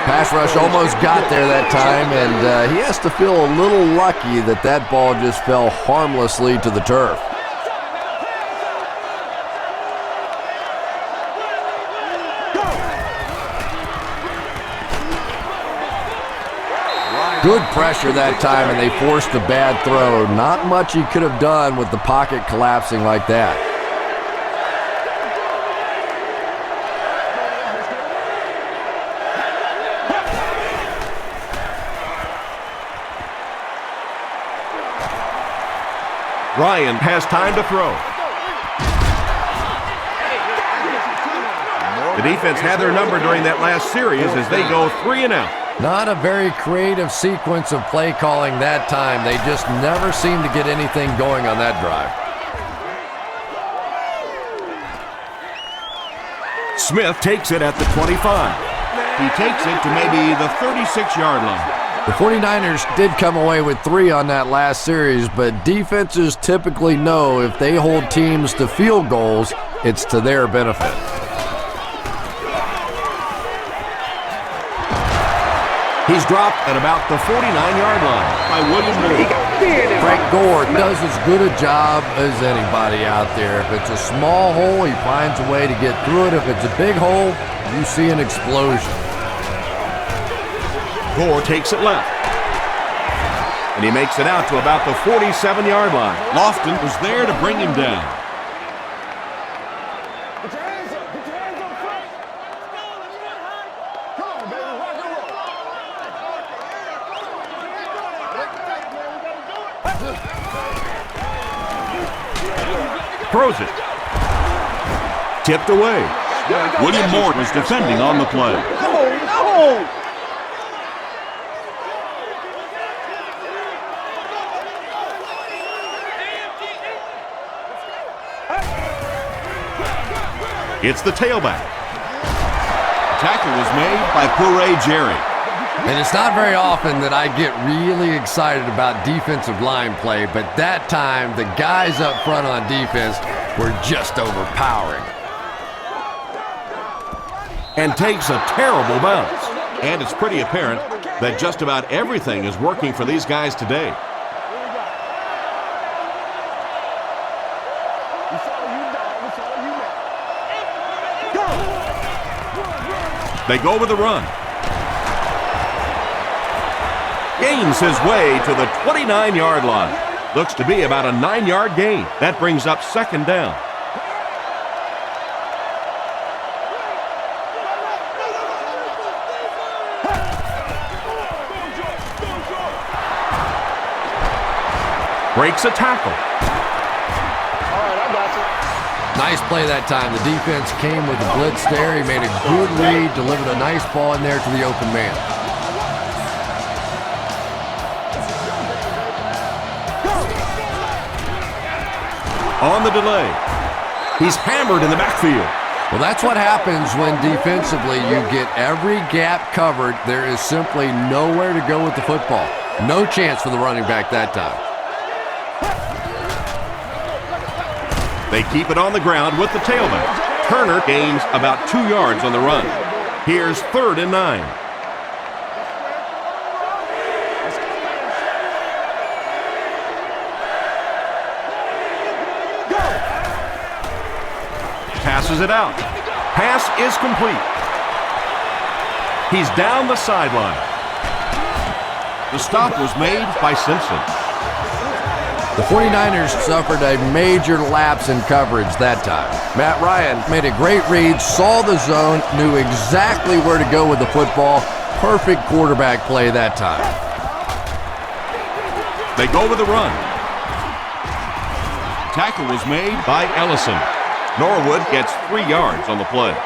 Pass rush almost got there that time, and he has to feel a little lucky that that ball just fell harmlessly to the turf. Good pressure that time, and they forced a bad throw. Not much he could have done with the pocket collapsing like that. Ryan has time to throw. The defense had their number during that last series as they go 3 and out. Not a very creative sequence of play calling that time. They just never seem to get anything going on that drive. Smith takes it at the 25. He takes it to maybe the 36-yard line. The 49ers did come away with 3 on that last series, but defenses typically know if they hold teams to field goals, it's to their benefit. He's dropped at about the 49-yard line by William Moore. Frank Gore does as good a job as anybody out there. If it's a small hole, he finds a way to get through it. If it's a big hole, you see an explosion. Gore takes it left. And he makes it out to about the 47-yard line. Lofton was there to bring him down. Throws it. Tipped away. William Moore was defending on the play. No! It's the tailback. Tackle was made by Puré Jerry. And it's not very often that I get really excited about defensive line play, but that time the guys up front on defense were just overpowering. And takes a terrible bounce. And it's pretty apparent that just about everything is working for these guys today. They go with the run. Gains his way to the 29-yard line. Looks to be about a 9-yard gain. That brings up second down. Breaks a tackle. All right, I got you. Nice play that time. The defense came with the blitz there. He made a good read, delivered a nice ball in there to the open man. On the delay. He's hammered in the backfield. Well, that's what happens when defensively you get every gap covered. There is simply nowhere to go with the football. No chance for the running back that time. They keep it on the ground with the tailback. Turner gains about 2 yards on the run. Here's 3rd and 9. Passes it out. Pass is complete. He's down the sideline. The stop was made by Simpson. The 49ers suffered a major lapse in coverage that time. Matt Ryan made a great read, saw the zone, knew exactly where to go with the football. Perfect quarterback play that time. They go with the run. Tackle was made By Ellison. Norwood gets 3 yards on the play.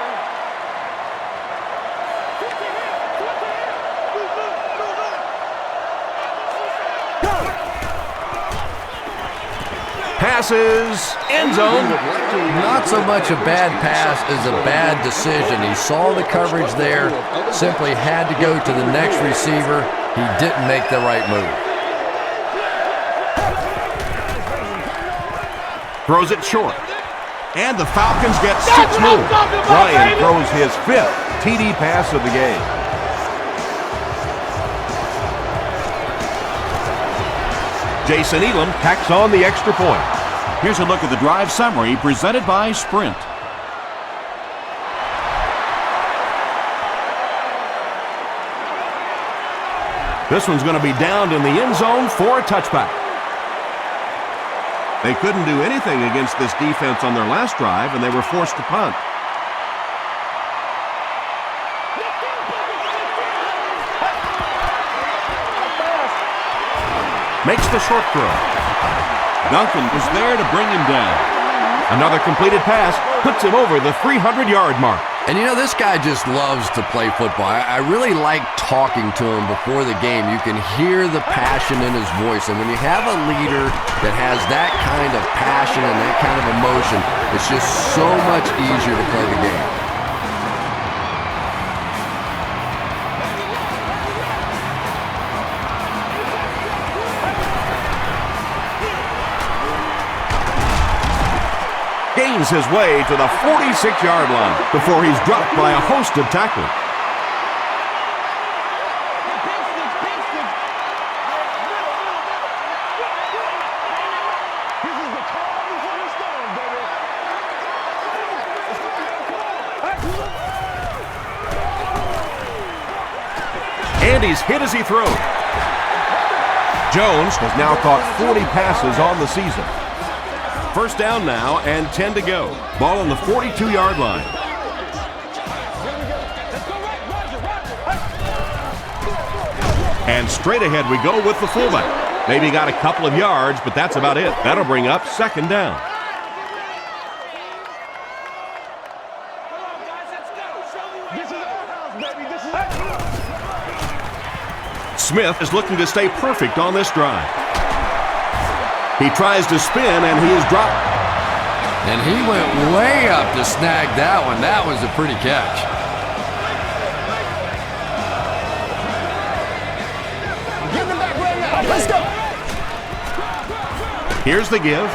Passes, end zone. Not so much a bad pass as a bad decision. He saw the coverage there, simply had to go to the next receiver. He didn't make the right move. Throws it short. And the Falcons get 6 more. Ryan throws his 5th TD pass of the game. Jason Elam tacks on the extra point. Here's a look at the drive summary presented by Sprint. This one's going to be downed in the end zone for a touchback. They couldn't do anything against this defense on their last drive, and they were forced to punt. Makes the short throw. Duncan was there to bring him down. Another completed pass puts him over the 300-yard mark. And you know, this guy just loves to play football. I really like talking to him before the game. You can hear the passion in his voice. And when you have a leader that has that kind of passion and that kind of emotion, it's just so much easier to play the game. Gains his way to the 46-yard line before he's dropped by a host of tacklers. And he's hit as he throws. Jones has now caught 40 passes on the season. First down now and 10 to go. Ball on the 42-yard line. And straight ahead we go with the fullback. Maybe got a couple of yards, but that's about it. That'll bring up second down. Smith is looking to stay perfect on this drive. He tries to spin, and he is dropped. And he went way up to snag that one. That was a pretty catch. Let's go. Here's the give.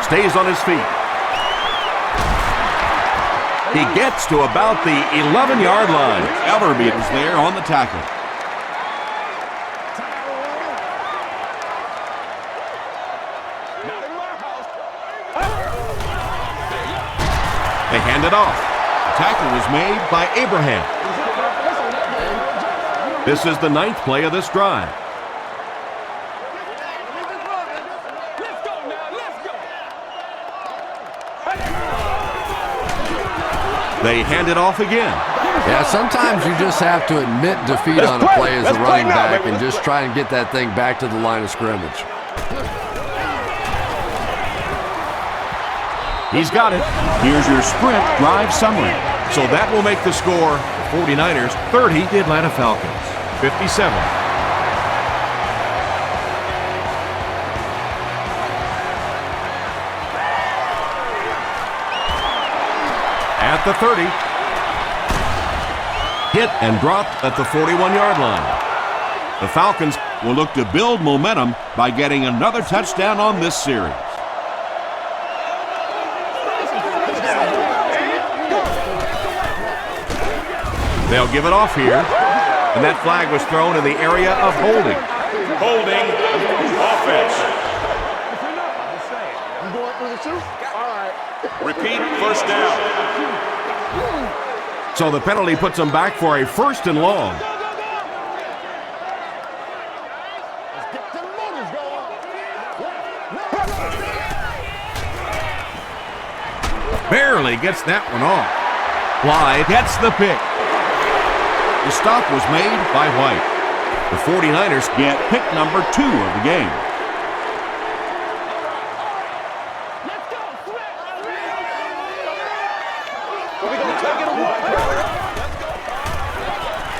Stays on his feet. He gets to about the 11-yard line. R.B.I was there on the tackle. They hand it off. The tackle was made by Abraham. This is the 9th play of this drive. They hand it off again. Yeah, sometimes you just have to admit defeat on a play as a running back and just try and get that thing back to the line of scrimmage. He's got it. Here's your sprint drive summary. So that will make the score the 49ers 30, the Atlanta Falcons 57. At the 30. Hit and dropped at the 41-yard line. The Falcons will look to build momentum by getting another touchdown on this series. They'll give it off here. And that flag was thrown in the area of holding. Holding offense. Repeat, first down. So the penalty puts them back for a 1st and long. Barely gets that one off. Blythe gets the pick. The stop was made by White. The 49ers get pick number 2 of the game.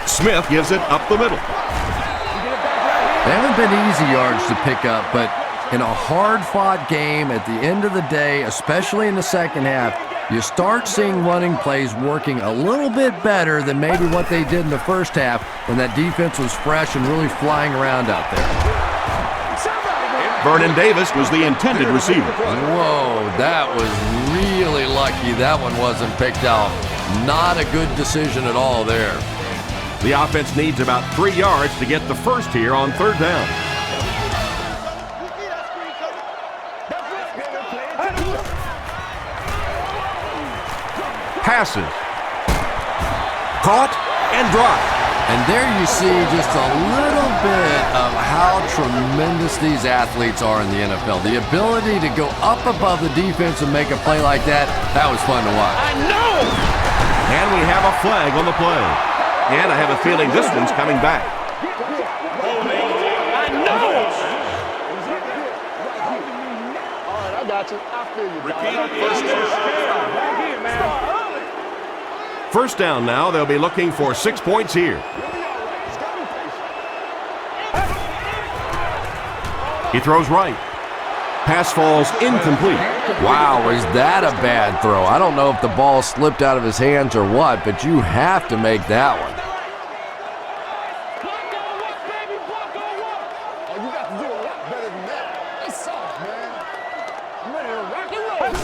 Smith gives it up the middle. They haven't been easy yards to pick up, but in a hard-fought game at the end of the day, especially in the second half, you start seeing running plays working a little bit better than maybe what they did in the first half when that defense was fresh and really flying around out there. Vernon Davis was the intended receiver. Whoa, that was really lucky that one wasn't picked out. Not a good decision at all there. The offense needs about 3 yards to get the first here on 3rd down. Passes. Caught and dropped. And there you see just a little bit of how tremendous these athletes are in the NFL. The ability to go up above the defense and make a play like that, that was fun to watch. I know! And we have a flag on the play. And I have a feeling this one's coming back. I know! All right, I got you. I feel you. Repeat, first down. First down now. They'll be looking for 6 points here. He throws right. Pass falls incomplete. Wow, is that a bad throw? I don't know if the ball slipped out of his hands or what, but you have to make that one. Oh, you got to do a lot better than that. It's soft, man. I'm ready to rock and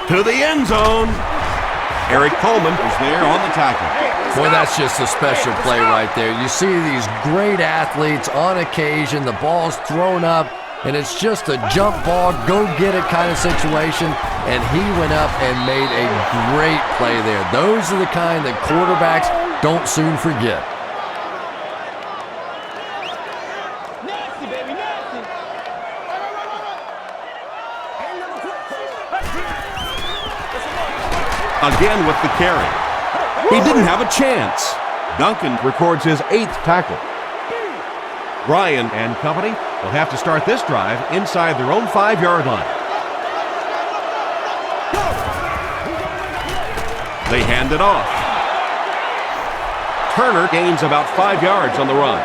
roll. To the end zone. Eric Coleman was there on the tackle. Boy, that's just a special play right there. You see these great athletes on occasion, the ball's thrown up, and it's just a jump ball, go get it kind of situation, and he went up and made a great play there. Those are the kind that quarterbacks don't soon forget. Nasty, baby, nasty. again with the carry. He didn't have a chance. Duncan records his 8th tackle. Ryan and company will have to start this drive inside their own 5-yard line. They hand it off. Turner gains about 5 yards on the run.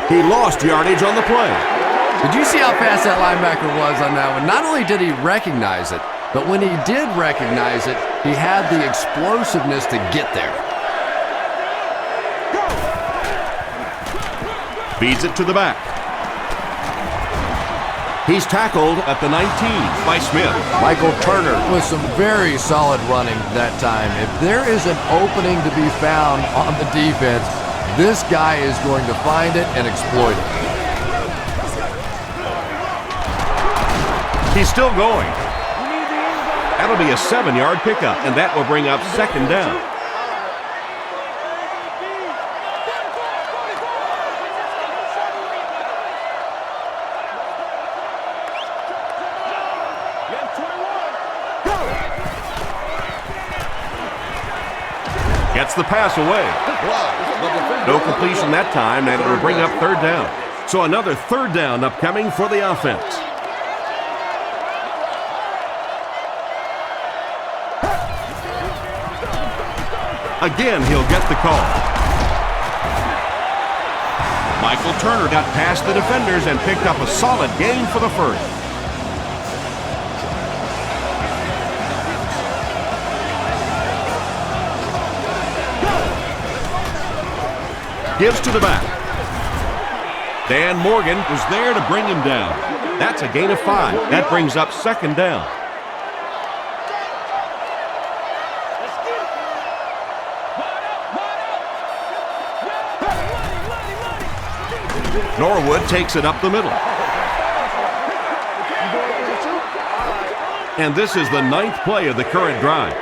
He lost yardage on the play. Did you see how fast that linebacker was on that one? Not only did he recognize it, but when he did recognize it, he had the explosiveness to get there. Feeds it to the back. He's tackled at the 19 by Smith. Michael Turner with some very solid running that time. If there is an opening to be found on the defense, this guy is going to find it and exploit it. He's still going. That'll be a 7-yard pickup, and that will bring up second down. Gets the pass away. No completion that time, and it'll bring up third down. So another third down upcoming for the offense. Again, he'll get the call. Michael Turner got past the defenders and picked up a solid gain for the first. Gives to the back. Dan Morgan was there to bring him down. That's a gain of 5. That brings up second down. Norwood takes it up the middle. And this is the 9th play of the current drive.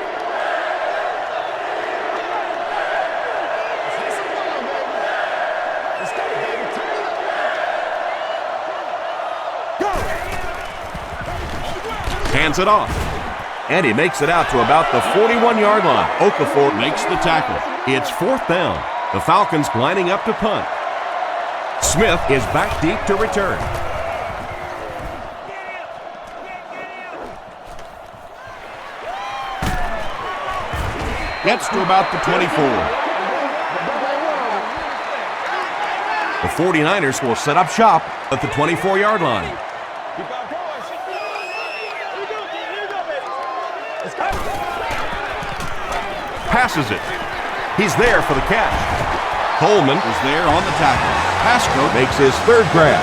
Hands it off. And he makes it out to about the 41-yard line. Okafor makes the tackle. It's fourth down. The Falcons lining up to punt. Smith is back deep to return. Gets to about the 24. The 49ers will set up shop at the 24-yard line. Passes it. He's there for the catch. Coleman is there on the tackle. Pasco makes his third grab.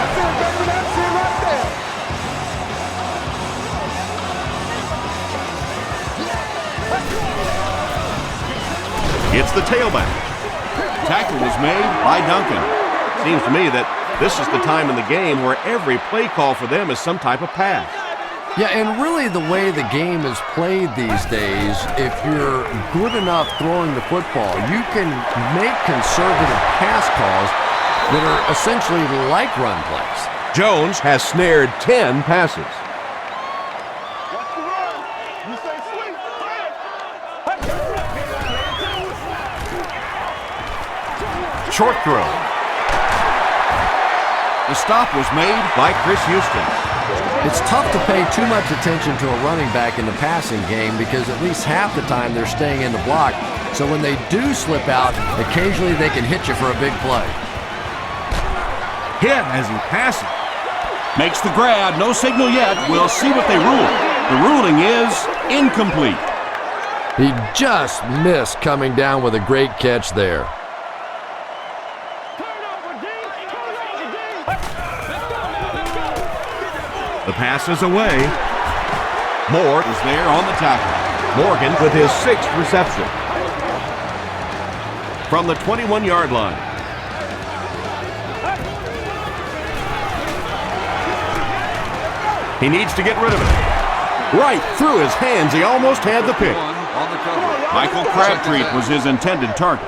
It's the tailback. Tackle was made by Duncan. Seems to me that this is the time in the game where every play call for them is some type of pass. Yeah, and really the way the game is played these days, if you're good enough throwing the football, you can make conservative pass calls that are essentially like run plays. Jones has snared 10 passes. Short throw. The stop was made by Chris Houston. It's tough to pay too much attention to a running back in the passing game because at least half the time they're staying in the block. So when they do slip out, occasionally they can hit you for a big play. Hit as he passes. Makes the grab. No signal yet. We'll see what they rule. The ruling is incomplete. He just missed coming down with a great catch there. The pass is away. Moore is there on the tackle. Morgan with his 6th reception. From the 21-yard line. He needs to get rid of it. Right through his hands. He almost had the pick. Michael Crabtree was his intended target.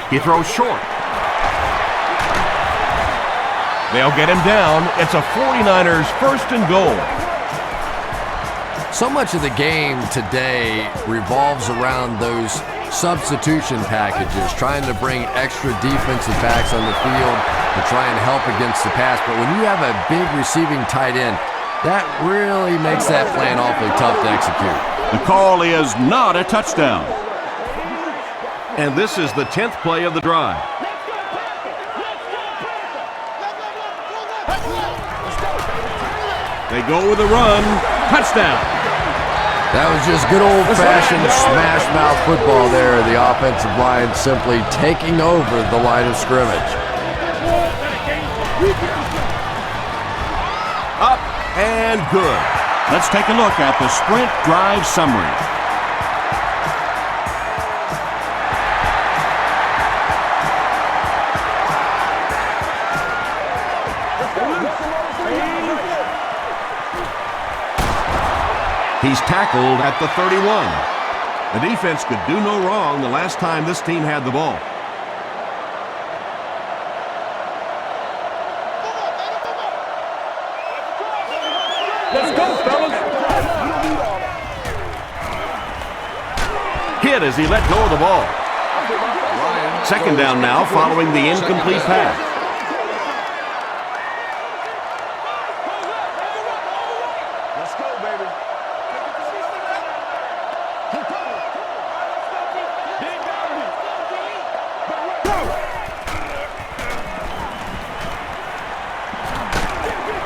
He throws short. They'll get him down. It's a 49ers first and goal. So much of the game today revolves around those substitution packages, trying to bring extra defensive backs on the field to try and help against the pass. But when you have a big receiving tight end, that really makes that plan awfully tough to execute. The call is not a touchdown. And this is the 10th play of the drive. They go with a run. Touchdown. That was just good old-fashioned smash-mouth football there. The offensive line simply taking over the line of scrimmage. Up and good. Let's take a look at the sprint drive summary. He's tackled at the 31. The defense could do no wrong the last time this team had the ball. Let's go, fellas. Hit as he let go of the ball. Second down now following the incomplete pass. Let's go, baby.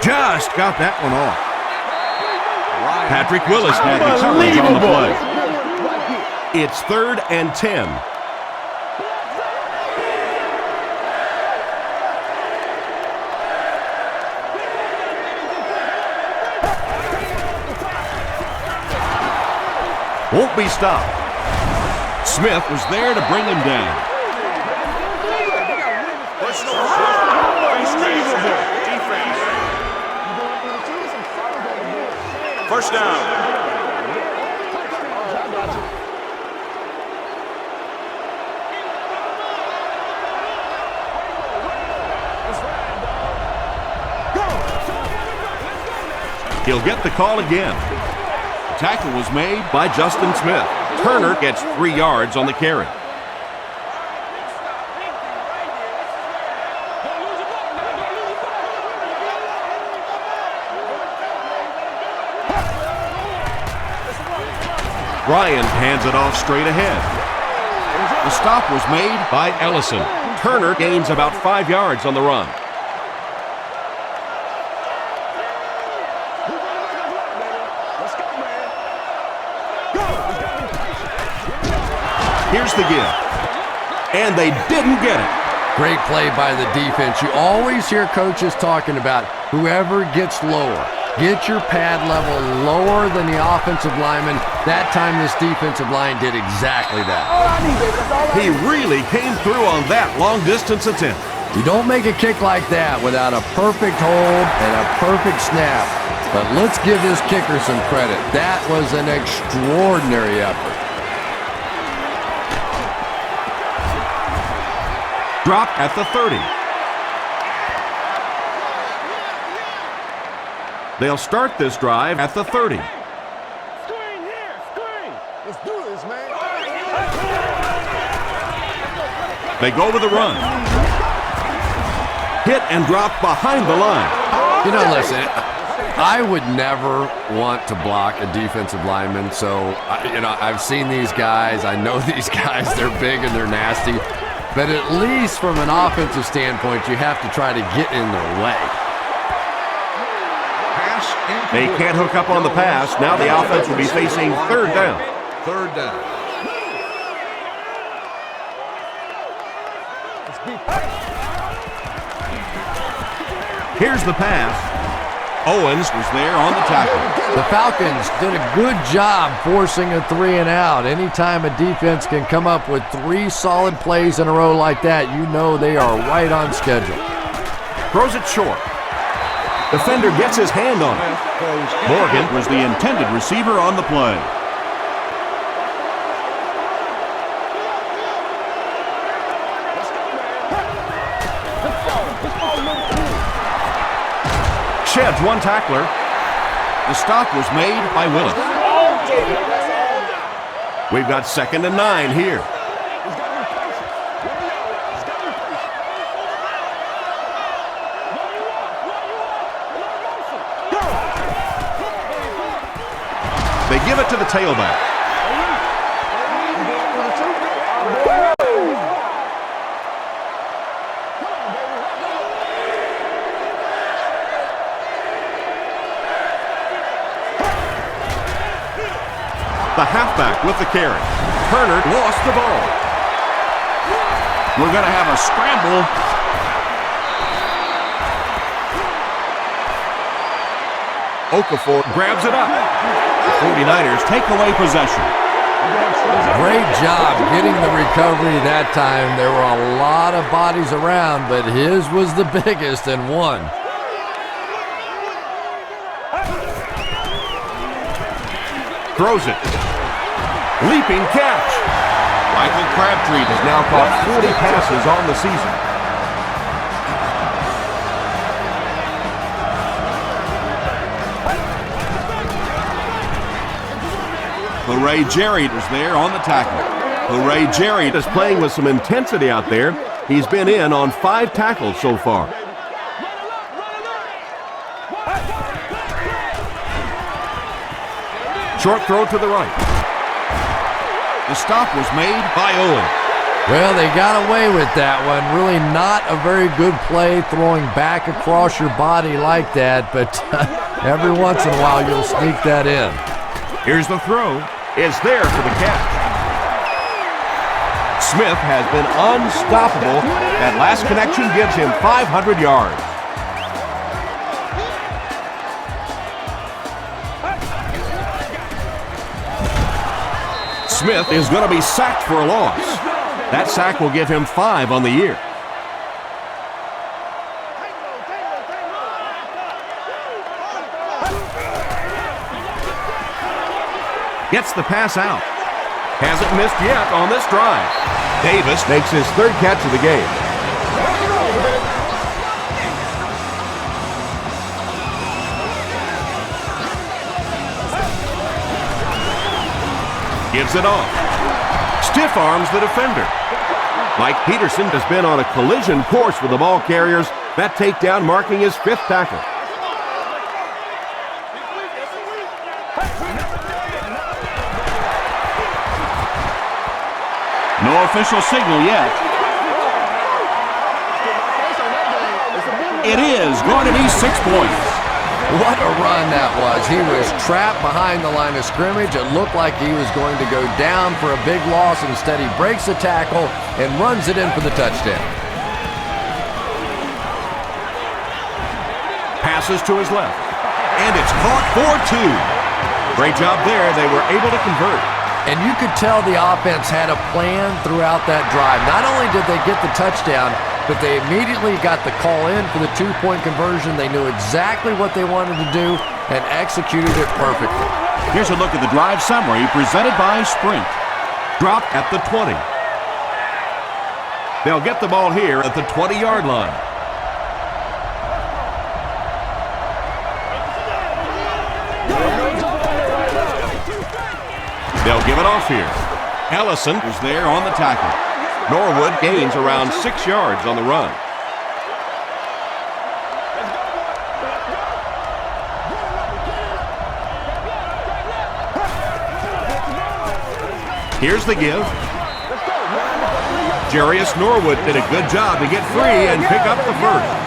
Just got that one off. Patrick Willis had the coverage on the play. It's 3rd and 10. Won't be stopped. Smith was there to bring him down. Personal foul. Defense. First down. He'll get the call again. The tackle was made by Justin Smith. Turner gets 3 yards on the carry. Bryant hands it off straight ahead. The stop was made by Ellison. Turner gains about 5 yards on the run. Here's the give. And they didn't get it. Great play by the defense. You always hear coaches talking about whoever gets lower. Get your pad level lower than the offensive lineman. That time this defensive line did exactly that. He really came through on that long-distance attempt. You don't make a kick like that without a perfect hold and a perfect snap. But let's give this kicker some credit. That was an extraordinary effort. Dropped at the 30. They'll start this drive at the 30. Screen here, screen. Let's do this, man. They go with a run. Hit and drop behind the line. You know, listen, I would never want to block a defensive lineman. So, I've seen these guys. I know these guys. They're big and they're nasty. But at least from an offensive standpoint, you have to try to get in their way. They can't hook up on the pass. Now the offense will be facing 3rd down. 3rd down. Here's the pass. Owens was there on the tackle. The Falcons did a good job forcing a 3-and-out. Anytime a defense can come up with 3 solid plays in a row like that, you know they are right on schedule. Throws it short. Defender gets his hand on it. Morgan was the intended receiver on the play. Sheds one tackler. The stop was made by Willis. We've got 2nd and 9 here. They give it to the tailback. The halfback with the carry. Turner lost the ball. We're going to have a scramble. Okafor grabs it up. The 49ers take away possession. Great job getting the recovery that time. There were a lot of bodies around, but his was the biggest and won. Throws it. Leaping catch. Michael Crabtree has now caught 40 passes on the season. Hooray Jerry is there on the tackle. Hooray Jerry is playing with some intensity out there. He's been in on 5 tackles so far. Short throw to the right. The stop was made by Owen. Well, they got away with that one. Really not a very good play throwing back across your body like that, but every once in a while you'll sneak that in. Here's the throw. It's there for the catch. Smith has been unstoppable. That last connection gives him 500 yards. Smith is going to be sacked for a loss. That sack will give him 5 on the year. Gets the pass out. Hasn't missed yet on this drive. Davis makes his 3rd catch of the game. Gives it off. Stiff arms the defender. Mike Peterson has been on a collision course with the ball carriers. That takedown marking his 5th tackle. No official signal yet. It is going to be 6 points. What a run that was. He was trapped behind the line of scrimmage. It looked like he was going to go down for a big loss. Instead, he breaks the tackle and runs it in for the touchdown. Passes to his left. And it's caught for 2. Great job there. They were able to convert. And you could tell the offense had a plan throughout that drive. Not only did they get the touchdown, but they immediately got the call in for the 2-point conversion. They knew exactly what they wanted to do and executed it perfectly. Here's a look at the drive summary presented by Sprint. Drop at the 20. They'll get the ball here at the 20-yard line. They'll give it off here. Ellison is there on the tackle. Norwood gains around 6 yards on the run. Here's the give. Jarius Norwood did a good job to get free and pick up the first.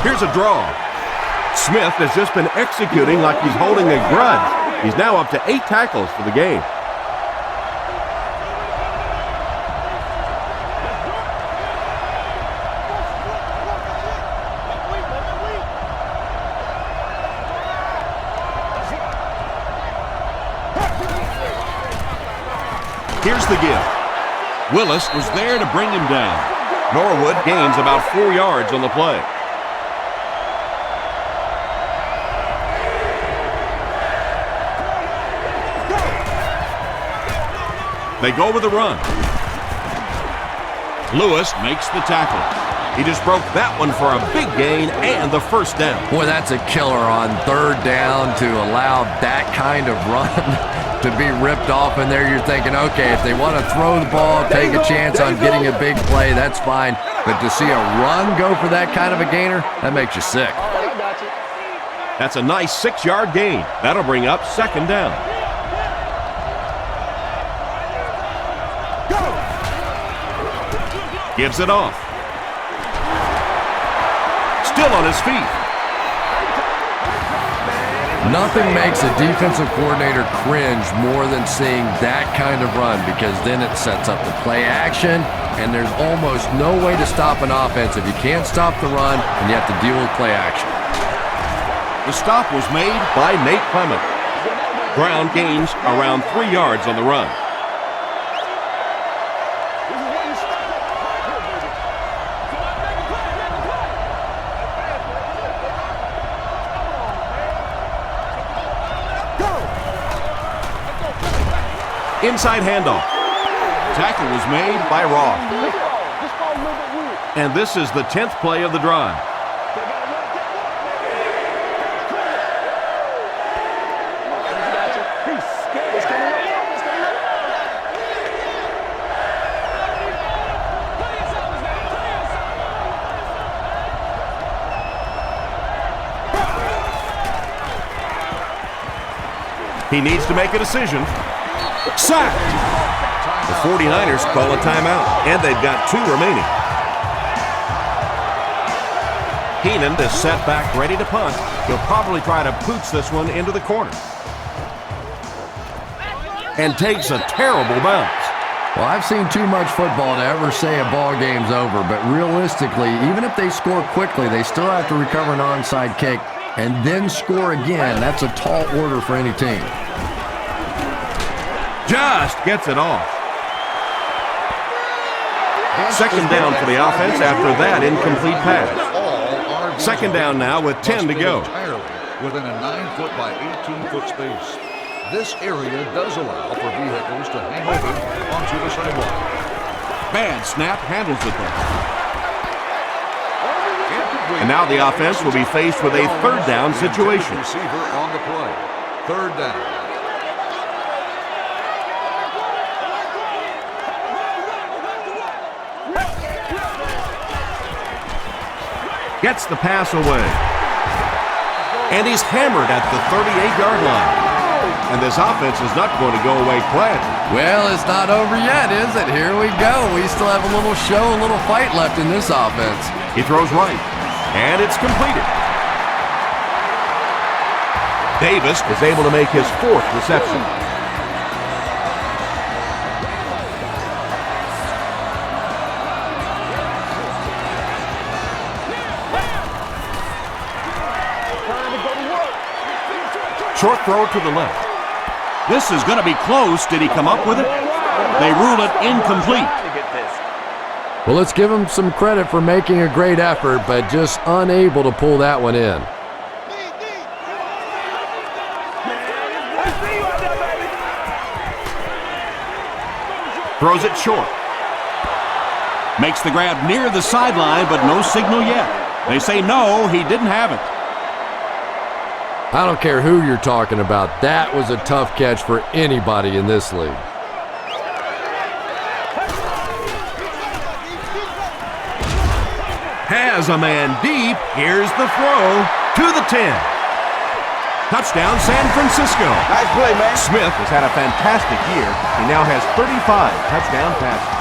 Here's a draw. Smith has just been executing like he's holding a grudge. He's now up to 8 tackles for the game. Here's the give. Willis was there to bring him down. Norwood gains about 4 yards on the play. They go with a run. Lewis makes the tackle. He just broke that one for a big gain and the first down. Boy, that's a killer on third down to allow that kind of run to be ripped off in there. You're thinking, okay, if they want to throw the ball, take a chance on getting a big play, that's fine. But to see a run go for that kind of a gainer, that makes you sick. That's a nice 6-yard gain. That'll bring up second down. Gives it off. Still on his feet. Nothing makes a defensive coordinator cringe more than seeing that kind of run, because then it sets up the play action, and there's almost no way to stop an offense if you can't stop the run and you have to deal with play action. The stop was made by Nate Clement. Brown gains around 3 yards on the run. Inside handoff. Tackle was made by Roth. And this is the 10th play of the drive. He needs to make a decision. Sacked! The 49ers call a timeout, and they've got 2 remaining. Heenan is set back, ready to punt. He'll probably try to pooch this one into the corner. And takes a terrible bounce. Well, I've seen too much football to ever say a ball game's over, but realistically, even if they score quickly, they still have to recover an onside kick and then score again. That's a tall order for any team. Just gets it off. Second down for the offense after that incomplete pass. Second down now with 10 to go. Within a 9-foot by 18-foot space. This area does allow for vehicles to hang over onto the sidewalk. Bad snap, handles it though. And now the offense will be faced with a third down situation. Receiver on the play. Third down. Gets the pass away. And he's hammered at the 38-yard line. And this offense is not going to go away quiet. Well, it's not over yet, is it? Here we go. We still have a little show, a little fight left in this offense. He throws right, and it's completed. Davis is able to make his 4th reception. Short throw to the left. This is going to be close. Did he come up with it? They rule it incomplete. Well, let's give him some credit for making a great effort, but just unable to pull that one in. Throws it short. Makes the grab near the sideline, but no signal yet. They say no, he didn't have it. I don't care who you're talking about. That was a tough catch for anybody in this league. Has a man deep. Here's the throw to the 10. Touchdown, San Francisco. Nice play, man. Smith has had a fantastic year. He now has 35 touchdown passes.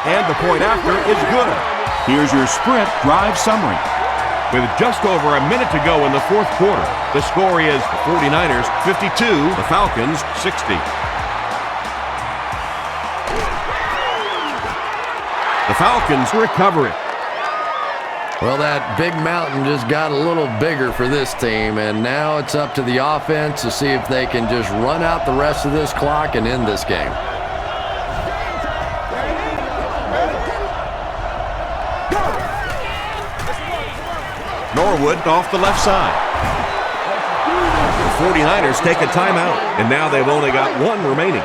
And the point after is good. Here's your sprint drive summary. With just over a minute to go in the 4th quarter, the score is the 49ers 52, the Falcons 60. The Falcons recover it. Well, that big mountain just got a little bigger for this team, and now it's up to the offense to see if they can just run out the rest of this clock and end this game. Norwood off the left side. The 49ers take a timeout, and now they've only got one remaining.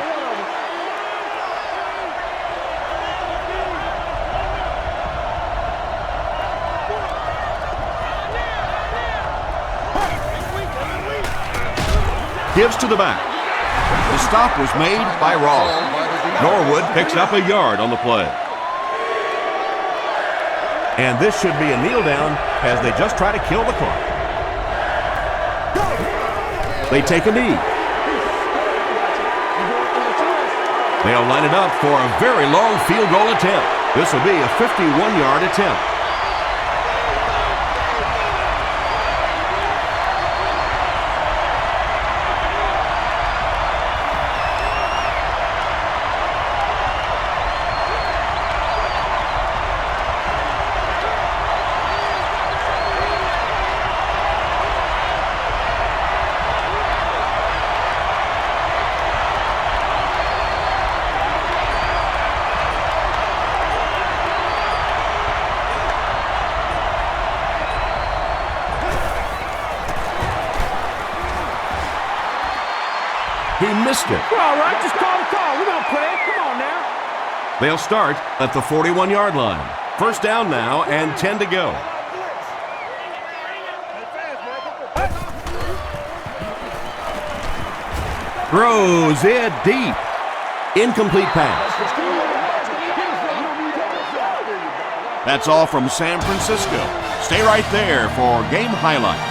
Gives to the back. The stop was made by Ross. Norwood picks up a yard on the play. And this should be a kneel down as they just try to kill the clock. They take a knee. They'll line it up for a very long field goal attempt. This will be a 51-yard attempt. He missed it. We're all right. Just call the call. We're going to play it. Come on now. They'll start at the 41-yard line. First down now and 10 to go. Throws it deep. Incomplete pass. That's all from San Francisco. Stay right there for game highlights.